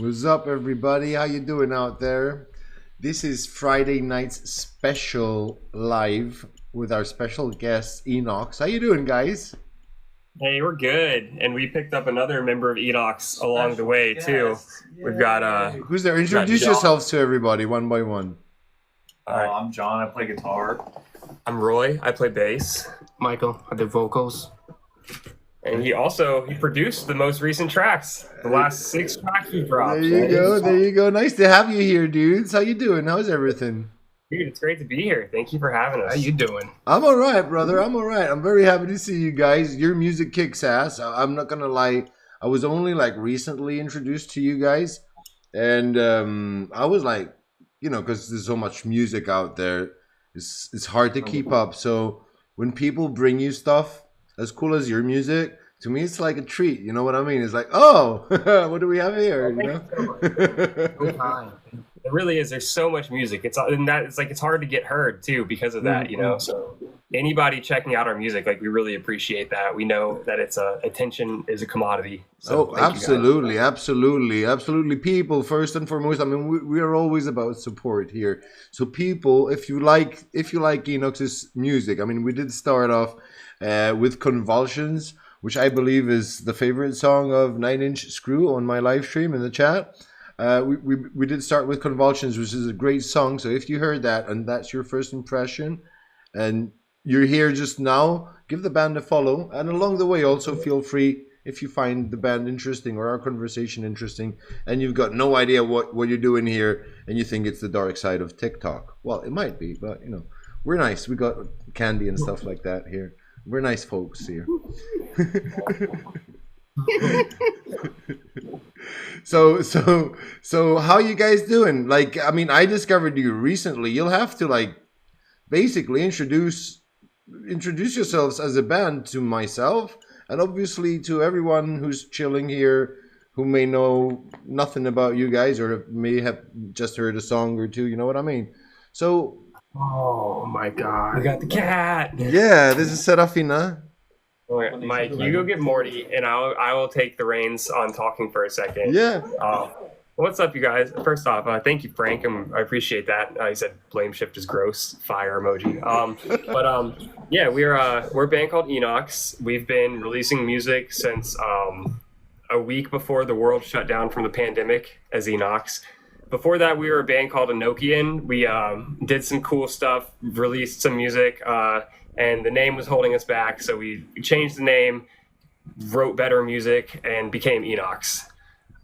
What's up, everybody? How you doing out there? This is Friday night's special live with our special guest ENOX. How you doing, guys? Hey, we're good, and we picked up another member of ENOX along the way too. We've got Who's there? we've got Introduce John. yourselves to everybody one by one. All right, I'm John. I play guitar. I'm Roy. I play bass, Michael, I did vocals. and he produced the most recent tracks. The last 6 tracks we dropped. There you go. There you go. Nice to have you here, dudes. How you doing? How's everything? Dude, it's great to be here. Thank you for having us. How you doing? I'm all right, brother. I'm all right. I'm very happy to see you guys. Your music kicks ass. I'm not gonna lie. I was only like recently introduced to you guys, and I was like, because there's so much music out there, it's hard to keep up. So when people bring you stuff as cool as your music, to me it's like a treat. You know what I mean? It's like, oh, what do we have here? You know? Hi. It really is. There's so much music. It's like it's hard to get heard too because of that. So anybody checking out our music, like we really appreciate that. We know that attention is a commodity. So Oh, absolutely, absolutely, absolutely. People, first and foremost. I mean, we are always about support here. So, people, if you like Enox's music, I mean, we did start off with Convulsions, which I believe is the favorite song of Nine Inch Screw on my live stream in the chat. We did start with Convulsions, which is a great song. So if you heard that and that's your first impression, and you're here just now, give the band a follow. And along the way, also feel free, if you find the band interesting or our conversation interesting, and you've got no idea what you're doing here, and you think it's the dark side of TikTok. Well, it might be, but we're nice. We got candy and stuff like that here. We're nice folks here. So how you guys doing? Like, I mean, I discovered you recently. You'll have to like basically introduce yourselves as a band to myself and obviously to everyone who's chilling here who may know nothing about you guys or may have just heard a song or two, you know what I mean? So Oh my we god. got the cat. yeah, this is Serafina. All right, Mike, you go get Morty, and I will take the reins on talking for a second. Yeah. What's up, you guys? First off, thank you, Frank. I appreciate that. He said blame shift is gross. Fire emoji. Yeah, we're a band called ENOX. We've been releasing music since a week before the world shut down from the pandemic as ENOX. Before that, we were a band called Enochian. We did some cool stuff, released some music, and the name was holding us back. So we changed the name, wrote better music, and became ENOX.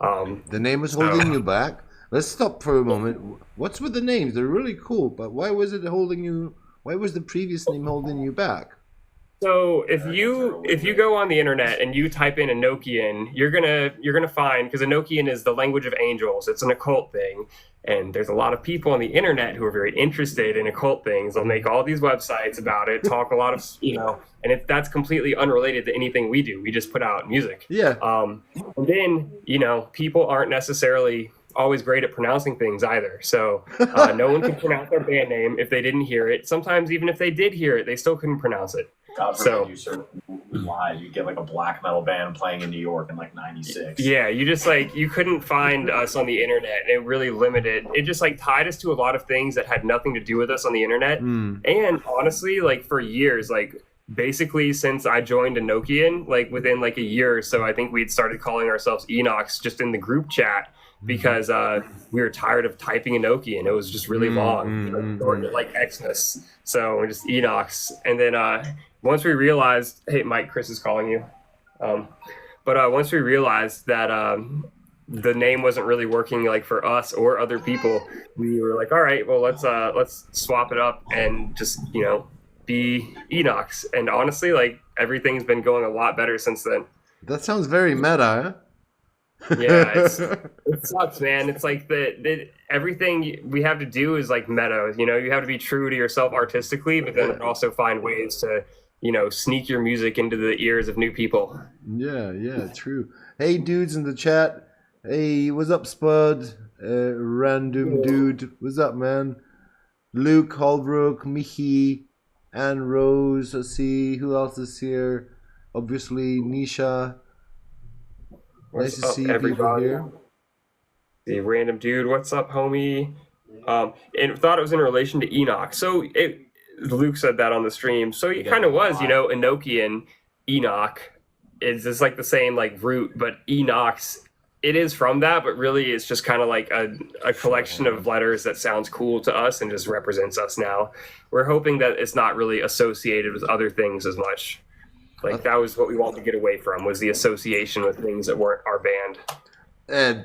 The name is holding you back. Let's stop for a moment. What's with the names? They're really cool, but why was it holding you? Why was the previous name holding you back? So if you go on the internet and you type in Enochian, you're gonna find, because Enochian is the language of angels. It's an occult thing, and there's a lot of people on the internet who are very interested in occult things. They'll make all these websites about it, talk a lot of and that's completely unrelated to anything we do. We just put out music. Yeah. And then people aren't necessarily always great at pronouncing things either. So no one could pronounce our band name if they didn't hear it. Sometimes even if they did hear it, they still couldn't pronounce it. God forbid you sort of live. You get like a black metal band playing in New York in like '96. Yeah, you just you couldn't find us on the internet. It really limited. It just tied us to a lot of things that had nothing to do with us on the internet. And honestly, for years, basically since I joined Enochian, within a year or so, I think we'd started calling ourselves ENOX just in the group chat because we were tired of typing Enochian. It was just really long, like Xmas. So we're just ENOX. And then once we realized, hey, Mike, Chris is calling you. But once we realized that the name wasn't really working for us or other people, we were like, all right, well, let's swap it up and just be ENOX. And honestly, everything's been going a lot better since then. That sounds very meta. Yeah, it sucks, man. It's everything we have to do is meta. You have to be true to yourself artistically, but then also find ways to sneak your music into the ears of new people. Yeah, true. Hey, dudes in the chat. Hey, what's up, Spud? Random dude. What's up, man? Luke, Holbrook, Michi, Anne Rose. Let's see. Who else is here? Obviously, Nisha. Nice to see people here. The random dude, what's up, homie? And thought it was in relation to ENOX. So Luke said that on the stream. So it kind of was, Enochian, Enoch is just like the same like root, but ENOX, it is from that, but really it's just kind of like a collection of letters that sounds cool to us and just represents us now. We're hoping that it's not really associated with other things as much. Like that was what we wanted to get away from, was the association with things that weren't our band.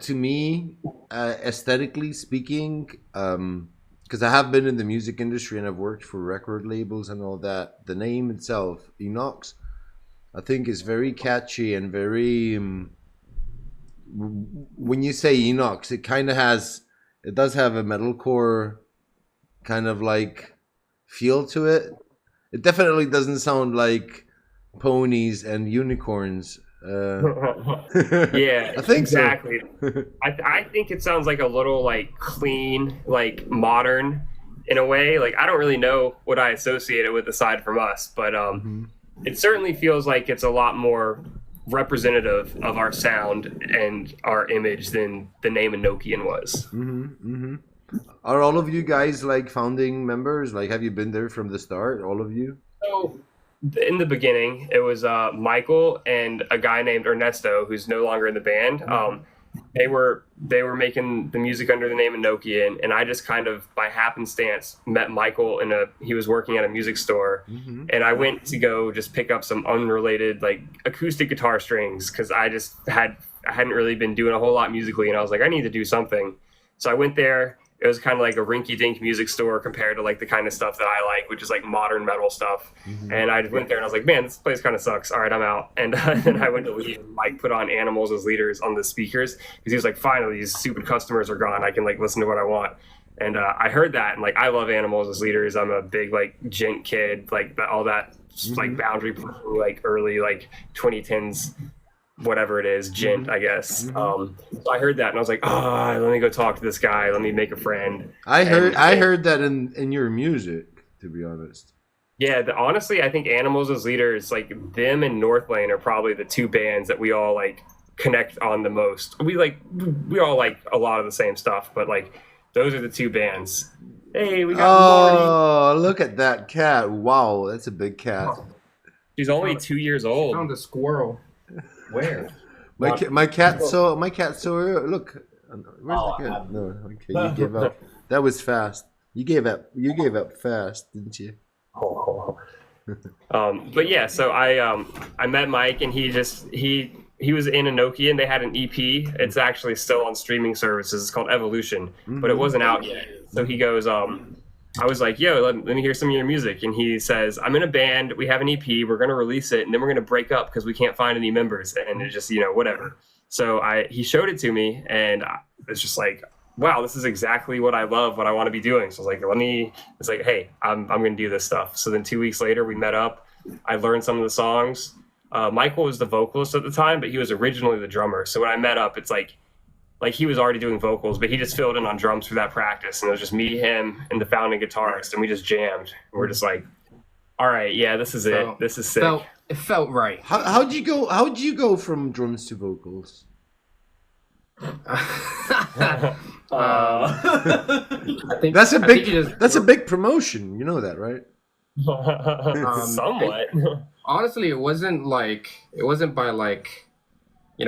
To me, aesthetically speaking, because I have been in the music industry and I've worked for record labels and all that, the name itself, ENOX, I think is very catchy and very... when you say ENOX, it does have a metalcore kind of like feel to it. It definitely doesn't sound like ponies and unicorns. Yeah, I think exactly. So. I think it sounds like a little like clean, like modern in a way. Like I don't really know what I associate it with aside from us, but it certainly feels like it's a lot more representative of our sound and our image than the name Enochian was. Are all of you guys like founding members? Like, have you been there from the start, all of you? So in the beginning, it was Michael and a guy named Ernesto, who's no longer in the band. They were making the music under the name Enochian, and I just kind of by happenstance met Michael he was working at a music store, and I went to go just pick up some unrelated like acoustic guitar strings because I hadn't really been doing a whole lot musically, and I was like, I need to do something. So I went there. It was kind of like a rinky-dink music store compared to like the kind of stuff that I like, which is like modern metal stuff. And I just went there and I was like, man, this place kind of sucks. All right, I'm out. And then I went to leave. Mike put on Animals as Leaders on the speakers because he was like, finally, these stupid customers are gone. I can like listen to what I want. And I heard that, and like I love Animals as Leaders. I'm a big like gent kid, like all that like boundary like early like 2010s. Whatever it is, gent, I guess. So I heard that and I was like, let me go talk to this guy. Let me make a friend. I heard that in your music, to be honest. Yeah, honestly, I think Animals as Leaders, like them and Northlane are probably the two bands that we all like connect on the most. We all like a lot of the same stuff, but like those are the two bands. Hey, we got Marty. Oh, look at that cat. Wow, that's a big cat. She's only 2 years old. Found a squirrel. Where? My cat saw look. Where's the cat? No, okay, you gave up. That was fast. You gave up fast, didn't you? But yeah, so I met Mike, and he was in Enochian. They had an EP. It's actually still on streaming services. It's called Evolution, but it wasn't out yet. So he goes, I was like, yo, let me hear some of your music. And he says, I'm in a band. We have an EP. We're going to release it. And then we're going to break up because we can't find any members. And it's just, whatever. So he showed it to me. And it's just like, wow, this is exactly what I love, what I want to be doing. So I was like, it's like, hey, I'm going to do this stuff. So then 2 weeks later, we met up. I learned some of the songs. Michael was the vocalist at the time, but he was originally the drummer. So when I met up, it's like he was already doing vocals, but he just filled in on drums for that practice. And it was just me, him, and the founding guitarist. And we just jammed. And we're just like, all right, yeah, this is it. This is sick. It felt right. How'd you go from drums to vocals? I think That's a big. big promotion. You know that, right? Somewhat. Honestly, it wasn't by like,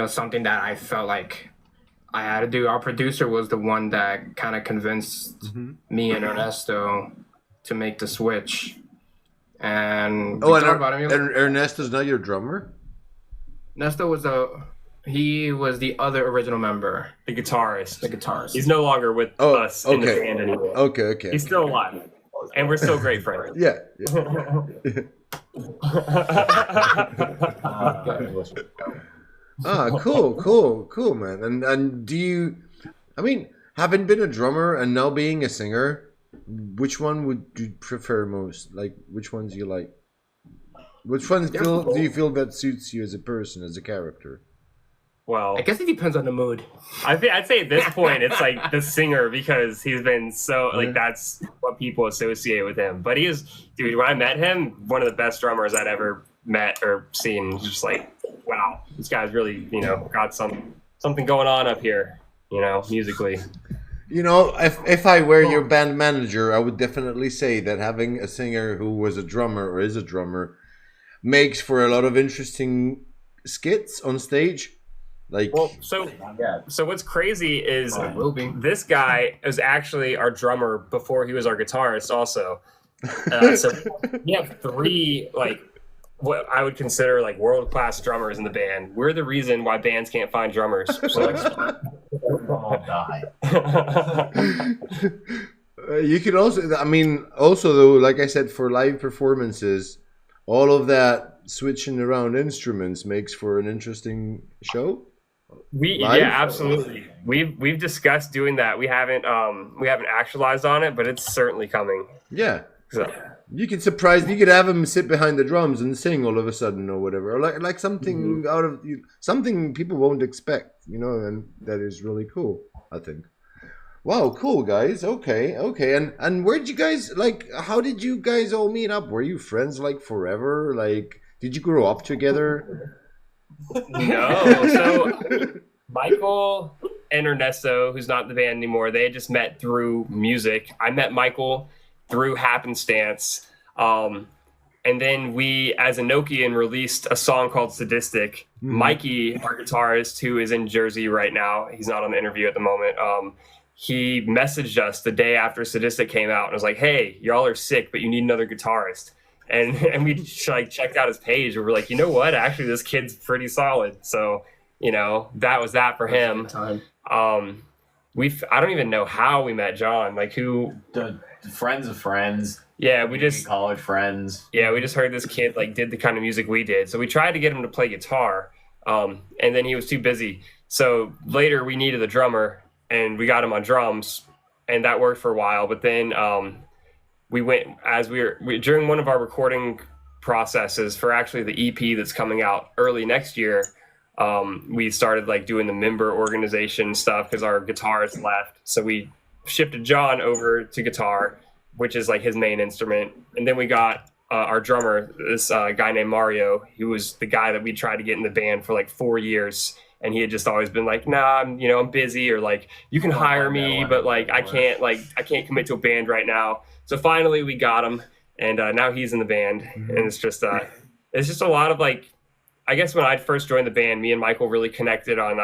something that I felt like I had to do. Our producer was the one that kind of convinced me and Ernesto to make the switch. And Ernesto's not your drummer? Ernesto was the other original member. The guitarist. The guitarist. He's no longer with us in the band anymore. Okay. He's still alive. And we're still great friends. Yeah. Cool, man. And do you, having been a drummer and now being a singer, which one would you prefer most? Like, which ones do you like? Which ones do you feel that suits you as a person, as a character? Well, I guess it depends on the mood. I'd say at this point it's like the singer, because he's been so like that's what people associate with him. But dude, when I met him, one of the best drummers I'd ever met or seen. Just like, wow, this guy's really got something going on up here. musically. If I were your band manager, I would definitely say that having a singer who was a drummer or is a drummer makes for a lot of interesting skits on stage. So what's crazy is this guy is actually our drummer before he was our guitarist also. So we have 3 what I would consider world-class drummers in the band. We're the reason why bands can't find drummers. All die. You could also though, like I said, for live performances, all of that switching around instruments makes for an interesting show. Absolutely. We've discussed doing that. We haven't actualized on it, but it's certainly coming. Yeah. So. You could have him sit behind the drums and sing all of a sudden or whatever, or like something out of something people won't expect, and that is really cool, I think. Wow, cool guys. Okay. And where'd you guys how did you guys all meet up? Were you friends forever? Did you grow up together? No. So Michael and Ernesto, who's not in the band anymore, they had just met through music. I met Michael through happenstance. And then we, as Enochian, released a song called Sadistic. Mikey, our guitarist, who is in Jersey right now, he's not on the interview at the moment, he messaged us the day after Sadistic came out and was like, hey, y'all are sick, but you need another guitarist. And we checked out his page and we're like, you know what? Actually, this kid's pretty solid. So, that was that for him. I don't even know how we met John. Who... The friends of friends. Yeah, we just college friends. Yeah, we just heard this kid did the kind of music we did. So we tried to get him to play guitar. And then he was too busy. So later we needed a drummer and we got him on drums and that worked for a while. But then we went during one of our recording processes for actually the EP that's coming out early next year. We started doing the member organization stuff because our guitarist left. So we shifted John over to guitar, which is his main instrument. And then we got our drummer, this guy named Mario. He was the guy that we tried to get in the band for 4 years. And he had just always been nah, I'm busy, or you can hire me, but I can't commit to a band right now. So finally we got him and now he's in the band. And it's just a lot of I guess when I first joined the band, me and Michael really connected on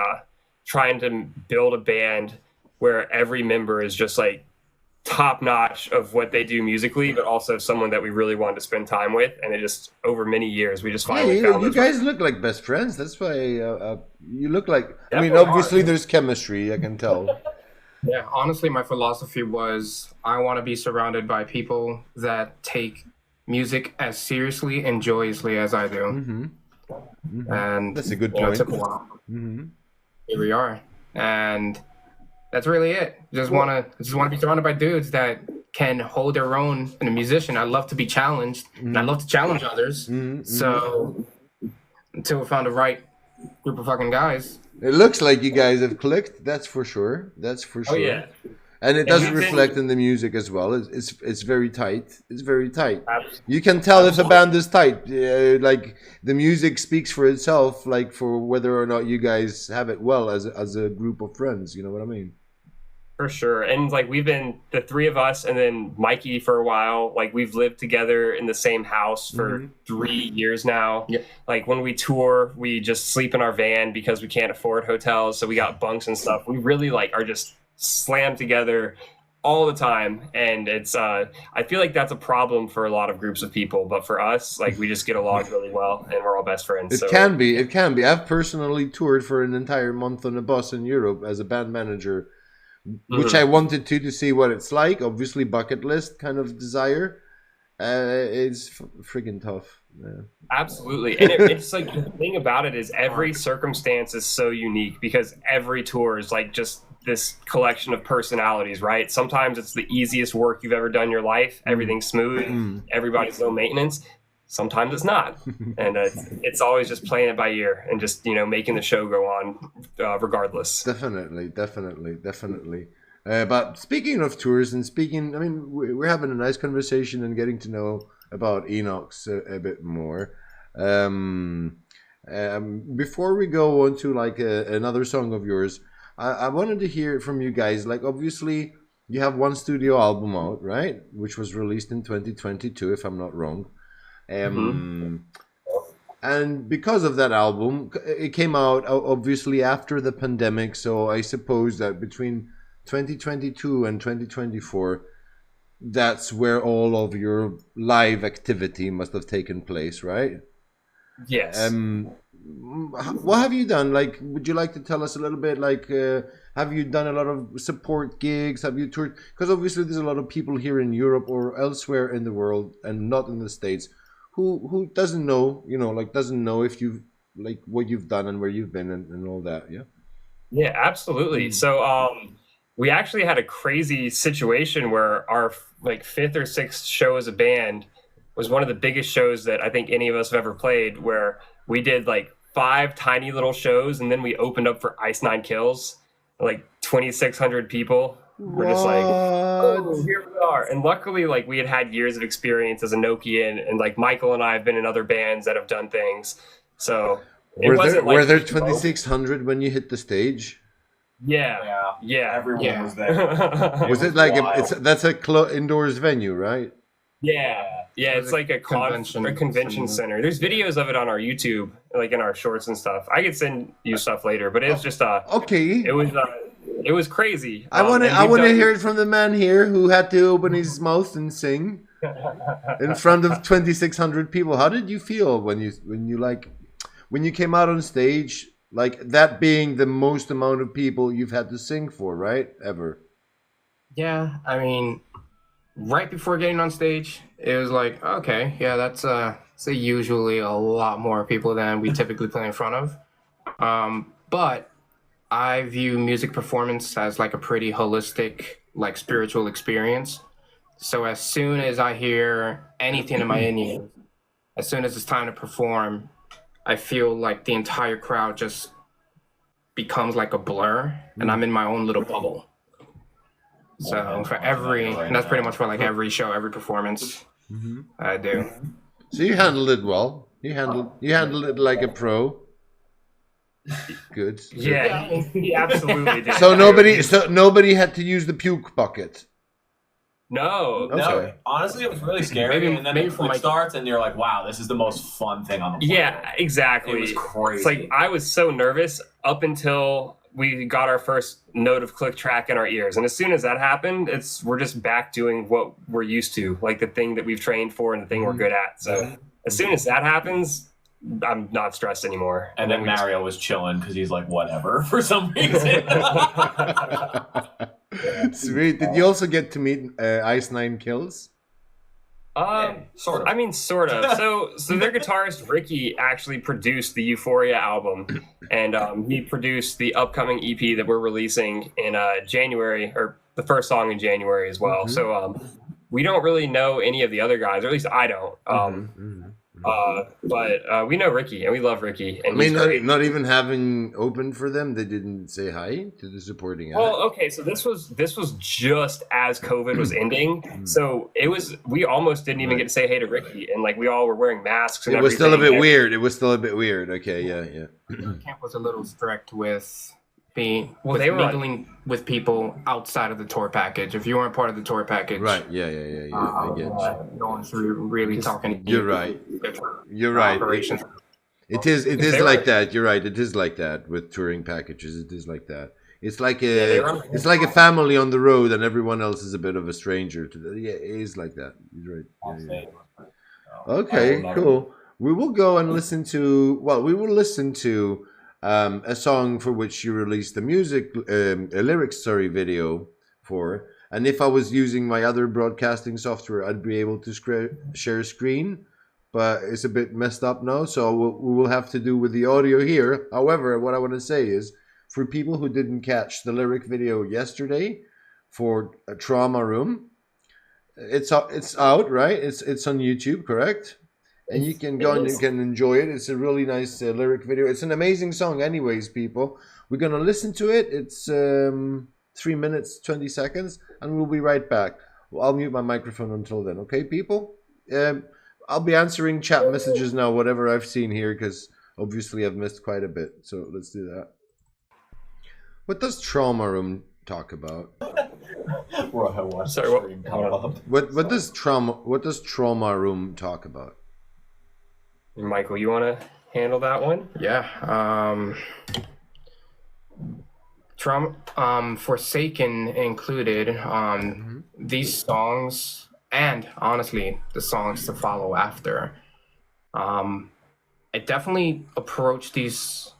trying to build a band where every member is just top notch of what they do musically, but also someone that we really wanted to spend time with. And it just over many years, we just finally found you guys look like best friends. That's why you look like. Obviously there's chemistry. I can tell. Yeah, honestly, my philosophy was I want to be surrounded by people that take music as seriously and joyously as I do. And that's a good point. It took a while. Here we are, and that's really it. Just want to be surrounded by dudes that can hold their own. And a musician, I love to be challenged, and I love to challenge others. So until we found the right group of fucking guys, it looks like you guys have clicked. That's for sure. Oh yeah. And it does reflect in the music as well. It's very tight. It's very tight. Absolutely. You can tell if a band is tight. The music speaks for itself. For whether or not you guys have it well as a group of friends. You know what I mean? For sure. And we've been the 3 of us and then Mikey for a while. We've lived together in the same house for 3 years now. Yep. When we tour, we just sleep in our van because we can't afford hotels. So we got bunks and stuff. We really are just slammed together all the time. And it's I feel that's a problem for a lot of groups of people. But for us, we just get along really well and we're all best friends. It can be. I've personally toured for an entire month on a bus in Europe as a band manager, which I wanted to see what it's like. Obviously, bucket list kind of desire. It's freaking tough. Yeah. Absolutely. And it's the thing about it is every circumstance is so unique because every tour is just this collection of personalities, right? Sometimes it's the easiest work you've ever done in your life. Everything's smooth. Everybody's low maintenance. Sometimes it's not. And it's always just playing it by ear and just, making the show go on regardless. Definitely. But speaking of tours and we're having a nice conversation and getting to know about ENOX a bit more. Before we go on to another song of yours, I wanted to hear it from you guys. Like, obviously, you have one studio album out, right? Which was released in 2022, if I'm not wrong. And because of that album, it came out obviously after the pandemic. So I suppose that between 2022 and 2024, that's where all of your live activity must have taken place, right? Yes. What have you done? Like, would you like to tell us a little bit? Like, have you done a lot of support gigs? Have you toured? Because obviously, there's a lot of people here in Europe or elsewhere in the world, and not in the States, who doesn't know, like doesn't know if you've like what you've done and where you've been and all that. Yeah. Yeah, absolutely. So, we actually had a crazy situation where our like fifth or sixth show as a band was one of the biggest shows that I think any of us have ever played, where we did like 5 tiny little shows, and then we opened up for Ice Nine Kills, like 2,600 people. We're just like, oh, here we are. And luckily, like, we had years of experience as a Nokian, and like Michael and I have been in other bands that have done things. So were there 2,600 when you hit the stage? Yeah. Everyone was there. Was it like that's a indoors venue, right? Yeah, it's like a convention center. There's videos of it on our YouTube, like in our shorts and stuff. I could send you stuff later, but it's just okay. It was crazy. I want to hear it from the man here who had to open his mouth and sing in front of 2,600 people. How did you feel when you came out on stage? Like that being the most amount of people you've had to sing for, right? Ever. Yeah, I mean, right before getting on stage, it was like, okay, yeah, that's usually a lot more people than we typically play in front of. But I view music performance as like a pretty holistic, like spiritual experience. So as soon as I hear anything in my ears, as soon as it's time to perform, I feel like the entire crowd just becomes like a blur, and I'm in my own little bubble. So and that's pretty much for like every show, every performance I do. So you handled it well. You handled it like a pro. Good. Yeah, he absolutely did. So nobody had to use the puke bucket. No. No, honestly, it was really scary. And then the clip starts, and you're like, "Wow, this is the most fun thing on the planet." Yeah, exactly. It was crazy. It's like I was so nervous up until we got our first note of click track in our ears, and as soon as that happened, we're just back doing what we're used to, like the thing that we've trained for and the thing we're good at. So as soon as that happens, I'm not stressed anymore. And then Mario was chilling because he's like, whatever, for some reason. Sweet. Did you also get to meet Ice Nine Kills? Sort of. I mean, sort of. So their guitarist Ricky actually produced the Euphoria album, and he produced the upcoming EP that we're releasing in January, or the first song in January as well. So we don't really know any of the other guys, or at least I don't. But we know Ricky, and we love Ricky. And I mean, not even having opened for them, they didn't say hi to the supporting act. Well, okay, so this was just as COVID was ending, so we almost didn't even get to say hey to Ricky, and like we all were wearing masks. And it was still a bit weird. It was still a bit weird. Okay, yeah. Camp was a little strict with mingling with people outside of the tour package. If you weren't part of the tour package, right? Yeah. I get you. No one's really talking to you. You're right. It is like that. You're right. It is like that with touring packages. It is like that. It's like a family on the road, and everyone else is a bit of a stranger to them. Yeah, it is like that. You're right. Yeah. Okay, cool. We will go and listen to. Well, we will listen to. A song for which you released the lyrics video for, and if I was using my other broadcasting software, I'd be able to share screen, but it's a bit messed up now, so we will have to do with the audio here. However, what I want to say is, for people who didn't catch the lyric video yesterday for a Trauma Room, it's out, right? It's on YouTube, correct? And you can go and you can enjoy it. It's a really nice lyric video. It's an amazing song anyways, people. We're going to listen to it. It's 3 minutes, 20 seconds, and we'll be right back. I'll mute my microphone until then, okay, people? I'll be answering chat messages now, whatever I've seen here, because obviously I've missed quite a bit. So let's do that. What does Trauma Room talk about? Bro, I watched Sorry, the what- stream come up. What does Trauma Room talk about? Michael, you want to handle that one? Yeah. Forsaken included. These songs, and honestly, the songs to follow after. I definitely approach these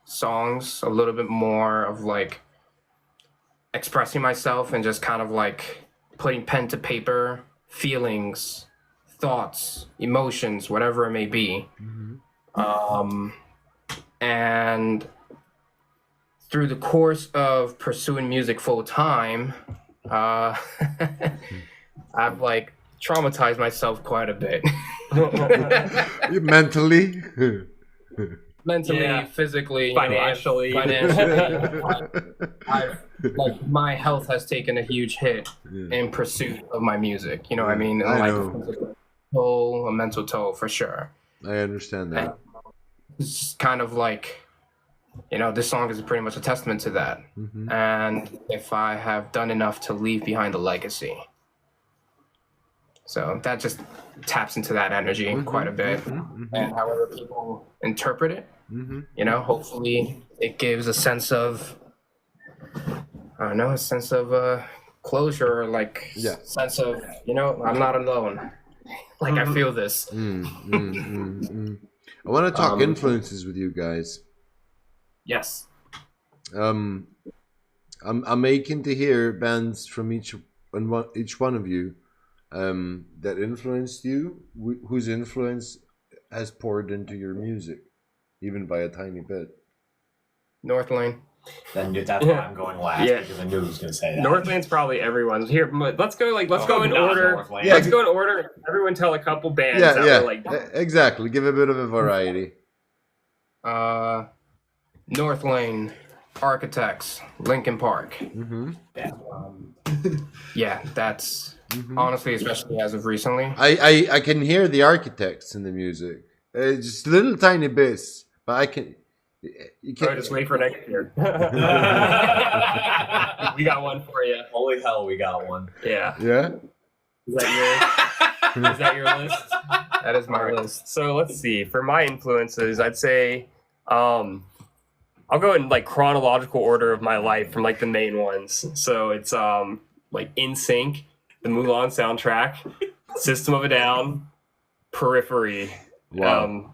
songs a little bit more of like expressing myself and just kind of like putting pen to paper, feelings, thoughts, emotions, whatever it may be. And through the course of pursuing music full time, I've like traumatized myself quite a bit. Mentally. Mentally, Yeah. physically, Financially. I've like my health has taken a huge hit in pursuit of my music. You know what I mean? I Like know. a physical toll, a mental toll for sure. I understand that. It's kind of like, this song is pretty much a testament to that. And if I have done enough to leave behind a legacy. So that just taps into that energy quite a bit. And however people interpret it, hopefully it gives a sense of, closure, or like sense of, I'm not alone. Like I feel this. I want to talk influences with you guys. Yes. I'm aching to hear bands from each one of you that influenced you, whose influence has poured into your music, even by a tiny bit. North Lane. Then that's why I'm going last, Yeah. because I knew he was going to say that. Northland's probably everyone's. Here, let's go in not order. Northland. Let's go in order. Everyone tell a couple bands that were like Exactly. Give a bit of a variety. North Lane, Architects, Linkin Park. Yeah, that's honestly, especially as of recently. I can hear the Architects in the music. Just little tiny bits, but I can. You can't. just wait for next year. We got one for you. Holy hell, we got one. Yeah. Yeah. Is that your list? That is my All right. list. So let's see. For my influences, I'd say I'll go in like chronological order of my life from like the main ones. So it's like In Sync, the Mulan soundtrack, System of a Down, Periphery. Wow.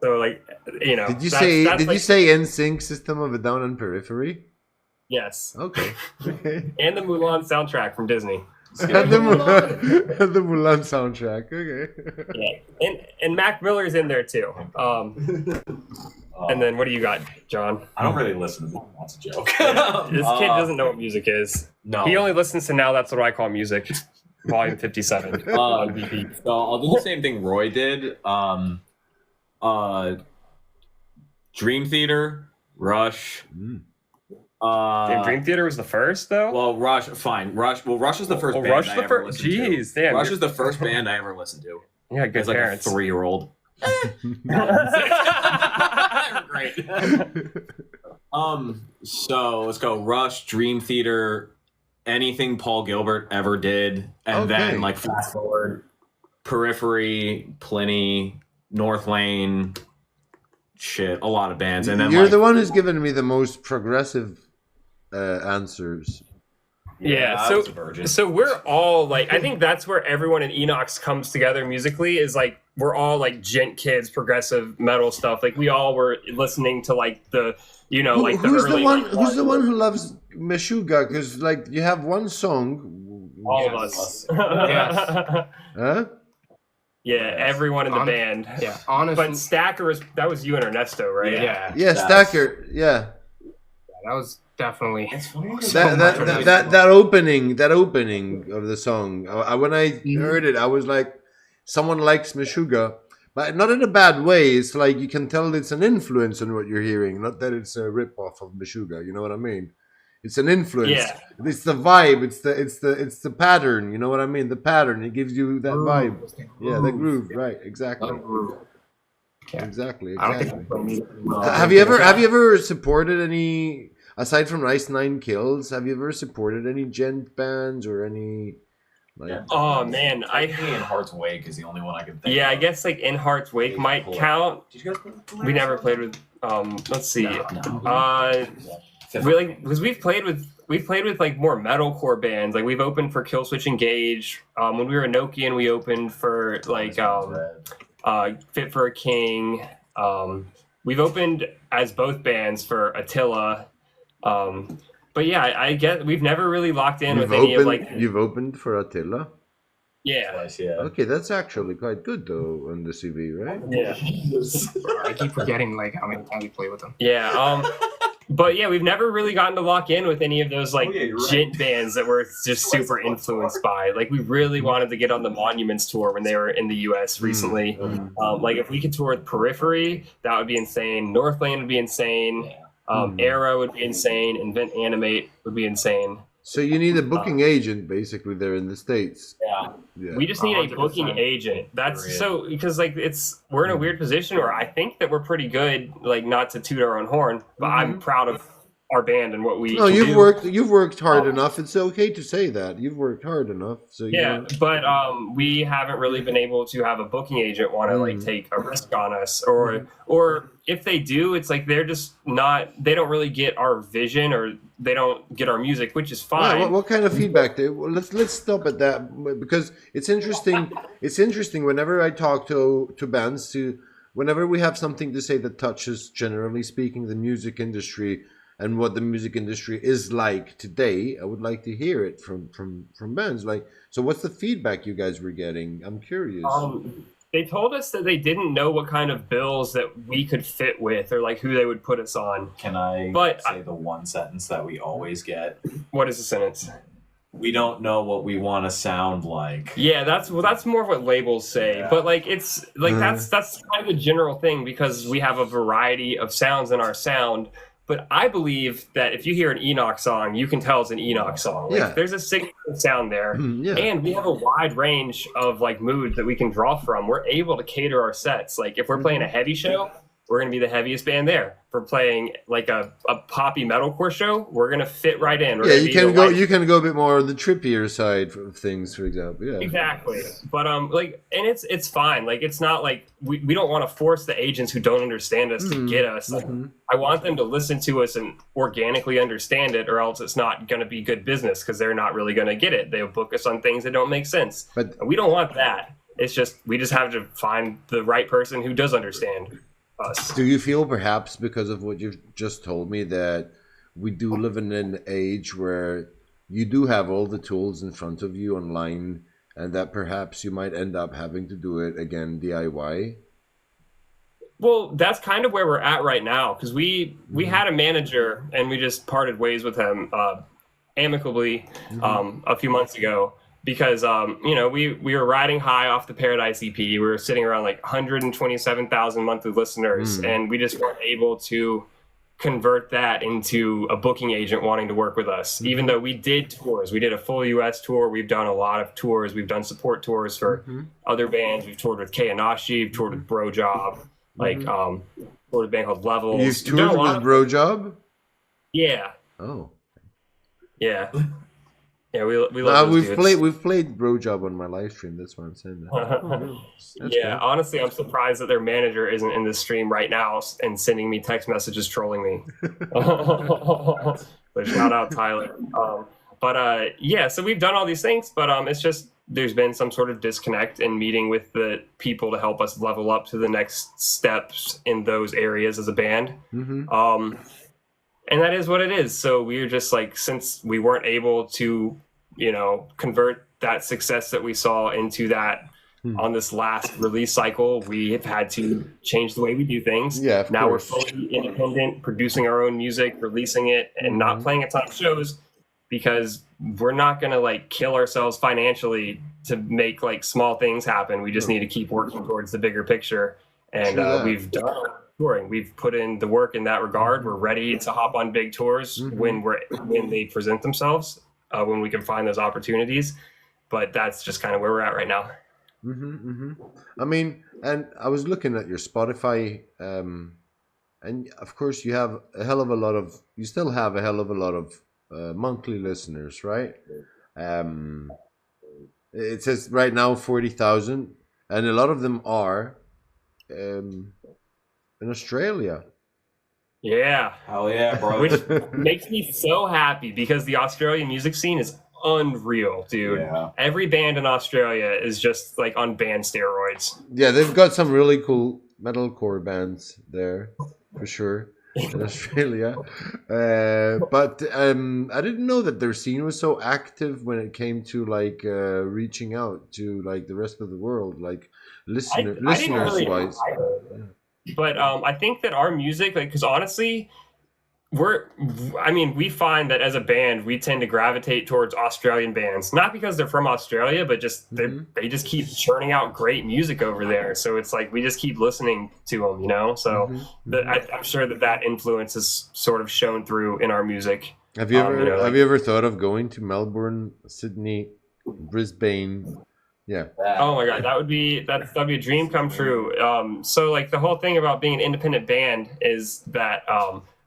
So like Did you that's like, say NSYNC, System of a Down, and Periphery? yes, Okay. Okay. and the Mulan soundtrack from Disney. And the Mulan soundtrack. Okay. Yeah, and Mac Miller's in there too. And then what do you got, John? I don't really listen to them. That's a joke. This kid doesn't know what music is. No. He only listens to Now That's What I Call Music, Volume 57. So I'll do the same thing Roy did. Dream Theater, Rush. Damn, Dream Theater was the first, though? Well, Rush, fine. Rush was the first band Rush I the ever first. listened to. Jeez, damn. Rush is the first band I ever listened to. Yeah, good As like parents. a 3-year-old. Great. So let's go. Rush, Dream Theater, anything Paul Gilbert ever did, and then like fast forward, Periphery, Pliny, North Lane, shit, a lot of bands, and then You're like, the one who's given me the most progressive answers. Yeah, I was a virgin. so we're all like, I think that's where everyone in ENOX comes together musically, is like we're all like gent kids, progressive metal stuff. Like we all were listening to like the like the who's early the one? Who's the one who loves Meshuggah? Because like you have one song. all of us. Yes. Huh? Yeah, everyone in the band. Yeah, honestly, But Stacker that was you and Ernesto, right? yeah, Yeah, Stacker. Yeah. that was definitely. It's funny. That opening of the song. When I heard it, I was like, someone likes Meshuggah, but not in a bad way. It's like you can tell it's an influence on what you're hearing, not that it's a rip off of Meshuggah. You know what I mean? It's an influence. Yeah. It's the vibe. It's the pattern. You know what I mean? The pattern. It gives you that vibe. Yeah, the groove. Right. Exactly. Yeah. Exactly. I don't Exactly. think Have you ever supported any? aside from Ice Nine Kills, have you ever supported any gent bands or any? Like, Yeah. Oh man, Me and Heart's Wake is the only one I can think I of. guess like In Heart's Wake Yeah, might pull it. count. Did you guys play with We never played with. Let's see. No. Really, because we've played with like more metalcore bands. Like we've opened for Killswitch Engage. When we were Nokian, we opened for like Fit for a King. We've opened as both bands for Attila. But yeah, I get we've never really locked in with any of like. You've opened for Attila. Yeah. Twice, yeah. Okay, that's actually quite good though on the CV, right? Yeah. I keep forgetting like how many times we play with them. Yeah. But yeah, we've never really gotten to lock in with any of those like you're right. gent bands that we're just super influenced by. Like we really wanted to get on the Monuments tour when they were in the US recently. Like if we could tour with Periphery, that would be insane. Northlane would be insane. Arrow would be insane. Invent Animate would be insane. So you need a booking agent basically there in the States. Yeah. We just need a 100%. booking agent. That's Agreed. so because like we're in a weird position where I think that we're pretty good. Like not to toot our own horn, but I'm proud of our band and what we. No, can you've do. worked hard enough. It's okay to say that you've worked hard enough. So Yeah, but we haven't really been able to have a booking agent want to like take a risk on us, or if they do, it's like they're just not. They don't really get our vision, or they don't get our music, which is fine. What kind of feedback? Well, let's stop at that because it's interesting. It's interesting whenever I talk to bands. Whenever we have something to say that touches, generally speaking, the music industry and what the music industry is like today, I would like to hear it from bands. Like, so what's the feedback you guys were getting? I'm curious. They told us that they didn't know what kind of bills that we could fit with, or like who they would put us on. Can I say the one sentence that we always get? What is the sentence? We don't know what we want to sound like. Yeah, that's more of what labels say. Yeah. But like it's like that's kind of a general thing because we have a variety of sounds in our sound. But I believe that if you hear an ENOX song, you can tell it's an ENOX song. Like, there's a signature sound there. And we have a wide range of like moods that we can draw from. We're able to cater our sets. Like if we're playing a heavy show, we're going to be the heaviest band there. If we're playing like a poppy metalcore show, we're going to fit right in. You can go a bit more on the trippier side of things, for example. Yeah, exactly. But like, and it's fine. Like it's not like we don't want to force the agents who don't understand us to get us. Like, I want them to listen to us and organically understand it, or else it's not going to be good business because they're not really going to get it. They'll book us on things that don't make sense. But we don't want that. It's just we just have to find the right person who does understand us. Do you feel perhaps because of what you've just told me that we do live in an age where you do have all the tools in front of you online, and that perhaps you might end up having to do it again DIY? Well, that's kind of where we're at right now because we had a manager and we just parted ways with him amicably a few months ago. Because we were riding high off the Paradise EP. We were sitting around like 127,000 monthly listeners, and we just weren't able to convert that into a booking agent wanting to work with us. Even though we did tours, we did a full US tour. We've done a lot of tours. We've done support tours for other bands. We've toured with Kanashi. We've toured with Bro Job. Like toured with a band called Levels. You've toured with Bro Job? Yeah. Oh. Yeah. Yeah, we love those dudes. We've played Bro Job on my live stream. That's why I'm saying that. Yeah, cool. Honestly, I'm surprised that their manager isn't in this stream right now and sending me text messages trolling me. But shout out Tyler. So we've done all these things, but it's just there's been some sort of disconnect in meeting with the people to help us level up to the next steps in those areas as a band. And that is what it is. So we're just like, since we weren't able to, convert that success that we saw into that on this last release cycle, we have had to change the way we do things. Yeah, now we're fully independent, producing our own music, releasing it, and not playing a ton of shows because we're not going to like kill ourselves financially to make like small things happen. We just need to keep working towards the bigger picture. And we've done touring. We've put in the work in that regard. We're ready to hop on big tours when they present themselves, when we can find those opportunities. But that's just kind of where we're at right now. I mean, and I was looking at your Spotify and of course you have a hell of a lot of, you still have a hell of a lot of monthly listeners, right? Um, it says right now 40,000, and a lot of them are in Australia. Yeah. Hell yeah, bro. Which makes me so happy because the Australian music scene is unreal, dude. Yeah. Every band in Australia is just like on band steroids. Yeah, they've got some really cool metalcore bands there, for sure, in Australia. But I didn't know that their scene was so active when it came to like reaching out to like the rest of the world, like I didn't listeners really wise. But I think that our music, like, because honestly, we find that as a band, we tend to gravitate towards Australian bands, not because they're from Australia, but just they just keep churning out great music over there. So it's like we just keep listening to them, you know. So I'm sure that influence is sort of shown through in our music. Have you ever have you ever thought of going to Melbourne, Sydney, Brisbane? Yeah. Oh my god, that'd be a dream come true. So like the whole thing about being an independent band is that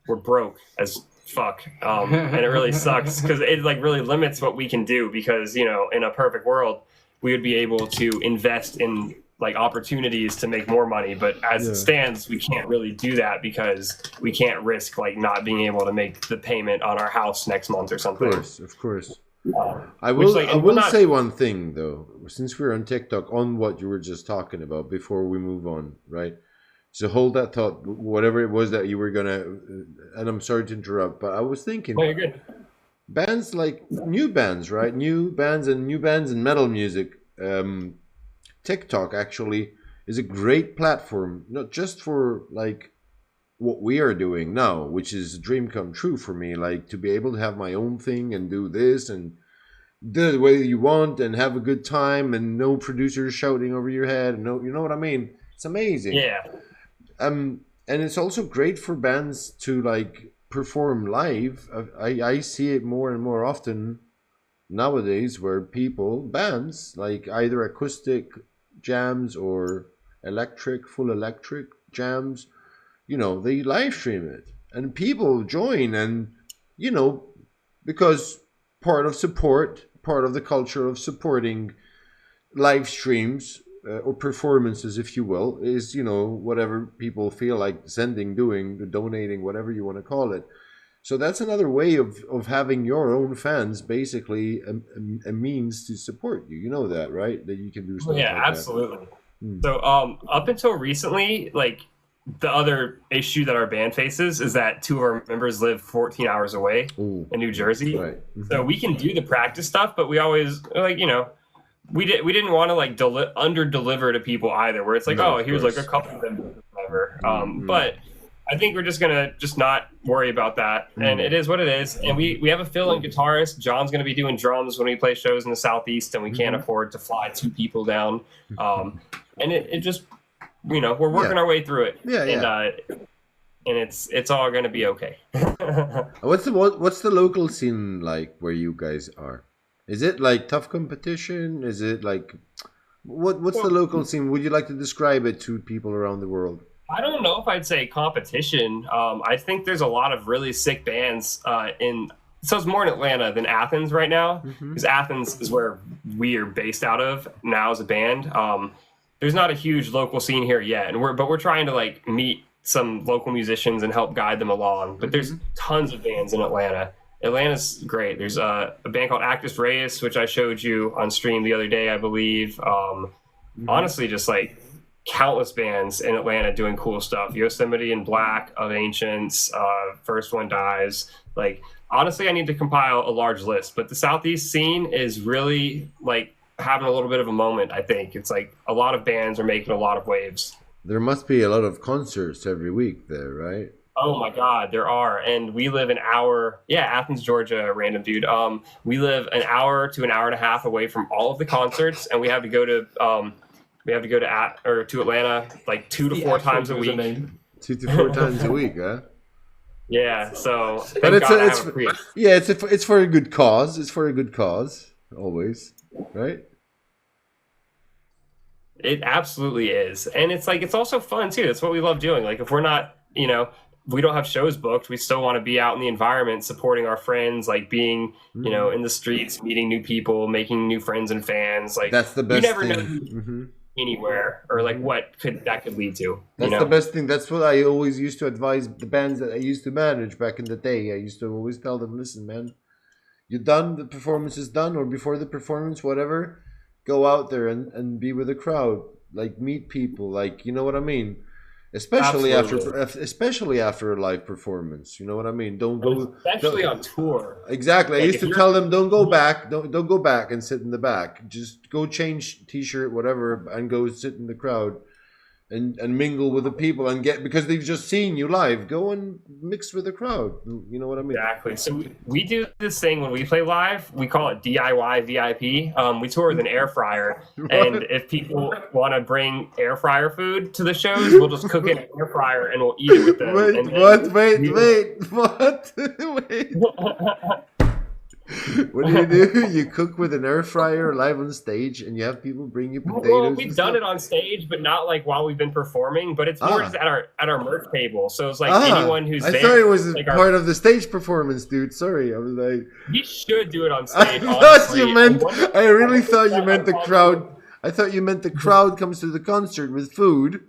we're broke as fuck, and it really sucks because it like really limits what we can do. Because you know, in a perfect world, we would be able to invest in like opportunities to make more money. But as it stands, we can't really do that because we can't risk like not being able to make the payment on our house next month or something. Of course. I will say one thing though, since we're on TikTok, on what you were just talking about before we move on, right? So hold that thought, whatever it was that you were gonna. And I'm sorry to interrupt, but I was thinking, oh, you're good. Bands like new bands, right? New bands in metal music. TikTok actually is a great platform, not just for like what we are doing now, which is a dream come true for me, like to be able to have my own thing and do this and do it the way you want and have a good time and no producers shouting over your head. No, you know what I mean? It's amazing. Yeah. And it's also great for bands to like perform live. I see it more and more often nowadays where bands like either acoustic jams or full electric jams, you know, they live stream it and people join, and you know, because part of the culture of supporting live streams or performances, if you will, is, you know, whatever people feel like donating, whatever you want to call it. So that's another way of having your own fans, basically a means to support you. You know that, right? That you can do stuff. Yeah, like absolutely. So up until recently, like the other issue that our band faces is that 2 of our members live 14 hours away in New Jersey. Right. So we can do the practice stuff, but we always like, you know, we didn't want to like under deliver to people either, where it's like, here's like a couple of them, whatever. But I think we're just gonna not worry about that, and it is what it is. And we have a fill-in guitarist. John's gonna be doing drums when we play shows in the Southeast, and we can't afford to fly 2 people down. And it just, you know, we're working our way through it. And it's all gonna be okay. What's the local scene like where you guys are? Is it like tough competition? Is it like what's the local scene? Would you like to describe it to people around the world? I don't know if I'd say competition. I think there's a lot of really sick bands so it's more in Atlanta than Athens right now, because Athens is where we are based out of now as a band. There's not a huge local scene here yet, and we're trying to like meet some local musicians and help guide them along. But there's tons of bands in Atlanta. Atlanta's great. There's a band called Actus Reus, which I showed you on stream the other day, I believe. Honestly, just like countless bands in Atlanta doing cool stuff. Yosemite and Black, of Ancients, First One Dies. Like, honestly, I need to compile a large list. But the Southeast scene is really like having a little bit of a moment, I think. It's like a lot of bands are making a lot of waves. There must be a lot of concerts every week there, right? Oh my God, there are. And we live Athens, Georgia, random dude. We live an hour to an hour and a half away from all of the concerts, and we have to go to Atlanta like 2 to 4 times a week. 2 to 4 times a week, huh? Yeah. So, but it's for a good cause. It's for a good cause, always, right? It absolutely is, and it's like it's also fun too. That's what we love doing. Like if we're not, you know, we don't have shows booked, we still want to be out in the environment, supporting our friends, like being, you know, in the streets, meeting new people, making new friends and fans. Like that's the best you never thing. know anywhere or like what could lead to. That's the best thing. That's what I always used to advise the bands that I used to manage back in the day. I used to always tell them, listen, man, you're done, the performance is done, or before the performance, whatever, go out there and be with the crowd. Like meet people, like, you know what I mean? Especially after a live performance, you know what I mean? Especially on tour. Exactly. Like I used to tell them, don't go back, don't go back and sit in the back. Just go change t-shirt, whatever, and go sit in the crowd and mingle with the people and because they've just seen you live. Go and mix with the crowd. You know what I mean? Exactly. So we do this thing when we play live. We call it DIY VIP. We tour with an air fryer, and if people want to bring air fryer food to the shows, we'll just cook it in an air fryer and we'll eat it with them. Wait. What do? You cook with an air fryer live on stage, and you have people bring you potatoes. Well, we've done it on stage, but not like while we've been performing. But it's more just at our merch table. So it's like anyone who's I there. thought it was like part of the stage performance, dude. Sorry, I was like. We should do it on stage. I really thought you meant the crowd. I thought you meant the crowd comes to the concert with food,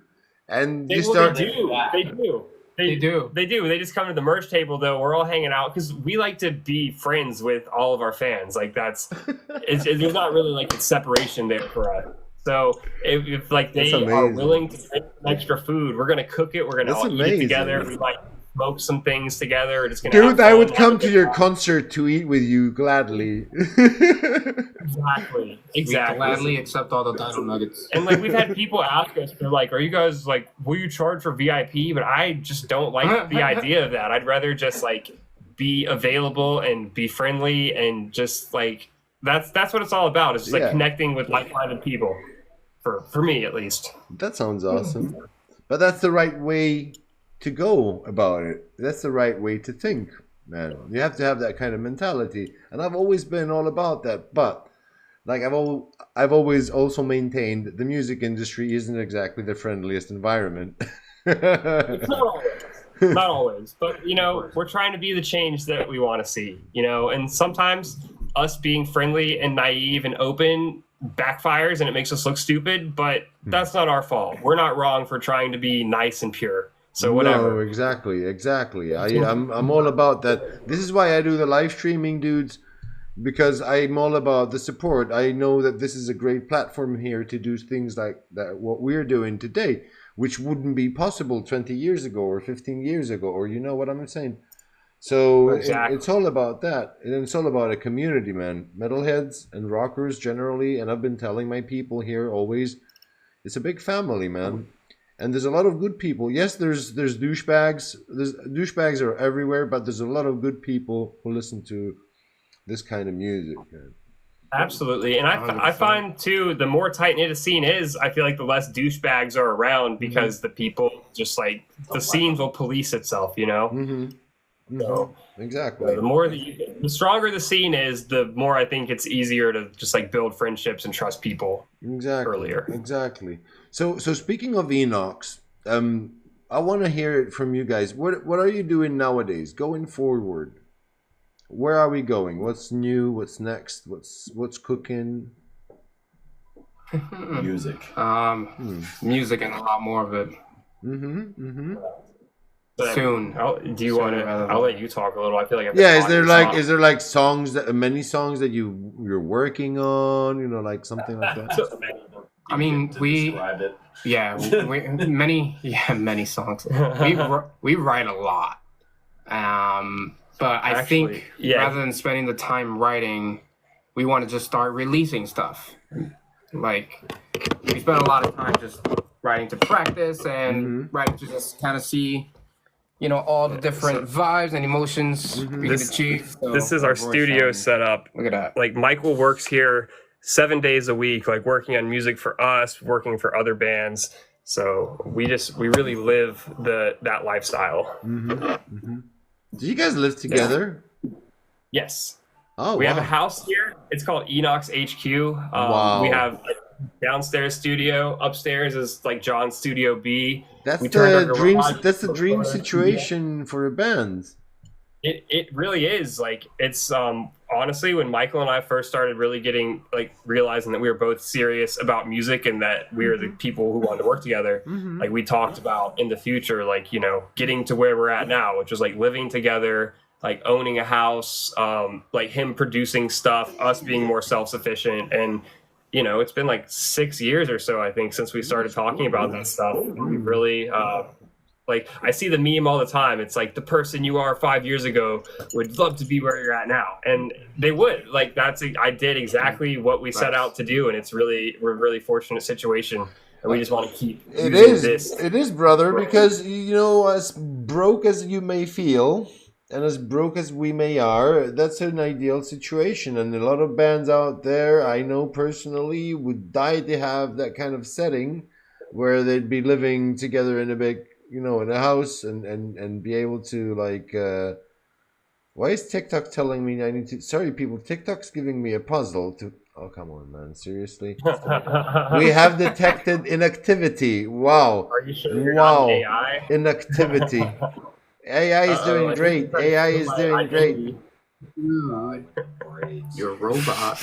and you start. They do. They do. They just come to the merch table, though. We're all hanging out because we like to be friends with all of our fans. Like there's not really like a separation there for us. So if like they are willing to bring extra food, we're gonna cook it. We're gonna all eat it together. We might smoke some things together. We're just gonna. Dude, I would come to your concert to eat with you gladly. Exactly. We gladly accept all the dino nuggets. And like we've had people ask us, they're like, "Are you guys like, will you charge for VIP?" But I just don't like the idea of that. I'd rather just like be available and be friendly and just like that's what it's all about. It's just like connecting with like-minded people. For me, at least. That sounds awesome. But that's the right way to go about it. That's the right way to think, man. You have to have that kind of mentality. And I've always been all about that. But like I've always also maintained the music industry isn't exactly the friendliest environment. It's not always. But you know, we're trying to be the change that we want to see, you know, and sometimes us being friendly and naive and open backfires and it makes us look stupid, but that's not our fault. We're not wrong for trying to be nice and pure. So whatever. No, exactly. I'm all about that. This is why I do the live streaming, dudes, because I'm all about the support. I know that this is a great platform here to do things like that, what we're doing today, which wouldn't be possible 20 years ago or 15 years ago, or you know what I'm saying? So exactly. It's all about that. And it's all about a community, man. Metalheads and rockers generally, and I've been telling my people here always, it's a big family, man. And there's a lot of good people. Yes, there's douchebags. Douchebags are everywhere, but there's a lot of good people who listen to this kind of music. Man. Absolutely. And I find, too, the more tight-knit a scene is, I feel like the less douchebags are around because the people just, like, the scenes will police itself, you know? So, exactly. The stronger the scene is, the more I think it's easier to just, like, build friendships and trust people earlier. Exactly. So speaking of ENOX, I want to hear it from you guys. What are you doing nowadays, going forward? Where are we going? What's new? What's next? What's cooking? Music. Music and a lot more of it. Soon. Do you want to? I'll let you talk a little. I feel like is there like songs many songs that you're working on? You know, like something like that. I mean, many songs. We write a lot. But I think rather than spending the time writing, we want to just start releasing stuff. Like, we spend a lot of time just writing to practice and writing to just kind of see, you know, all the different vibes and emotions we can achieve. So this is our studio setup. Look at that. Like, Michael works here 7 days a week, like working on music for us, working for other bands. So we really live that lifestyle. Do you guys live together? Yes. Oh, we have a house here. It's called ENOX HQ. Wow. We have downstairs studio. Upstairs is like John's studio B. That's We turned our the dream. garage That's the dream into a situation for a band. It really is. Like, it's honestly, when Michael and I first started really getting, like, realizing that we were both serious about music and that we were the people who wanted to work together, like, we talked about in the future, like, you know, getting to where we're at now, which is like living together, like owning a house, like him producing stuff, us being more self-sufficient. And you know, it's been like 6 years or so, I think, since we started talking about that stuff. We really like, I see the meme all the time. It's like, the person you are 5 years ago would love to be where you're at now, and they would. Like, I did exactly what we set out to do, and we're really fortunate situation, and we just want to keep using this. It is, brother, because, you know, as broke as you may feel, and as broke as we may are, that's an ideal situation. And a lot of bands out there, I know personally, would die to have that kind of setting where they'd be living together in a big, you know, in a house, and be able to, like, why is TikTok telling me I need to, sorry people, TikTok's giving me a puzzle to, oh come on man, seriously. We have detected inactivity. Wow. Are you sure you're not AI? Inactivity. AI is doing great. AI is doing great. Dude, you're a robot.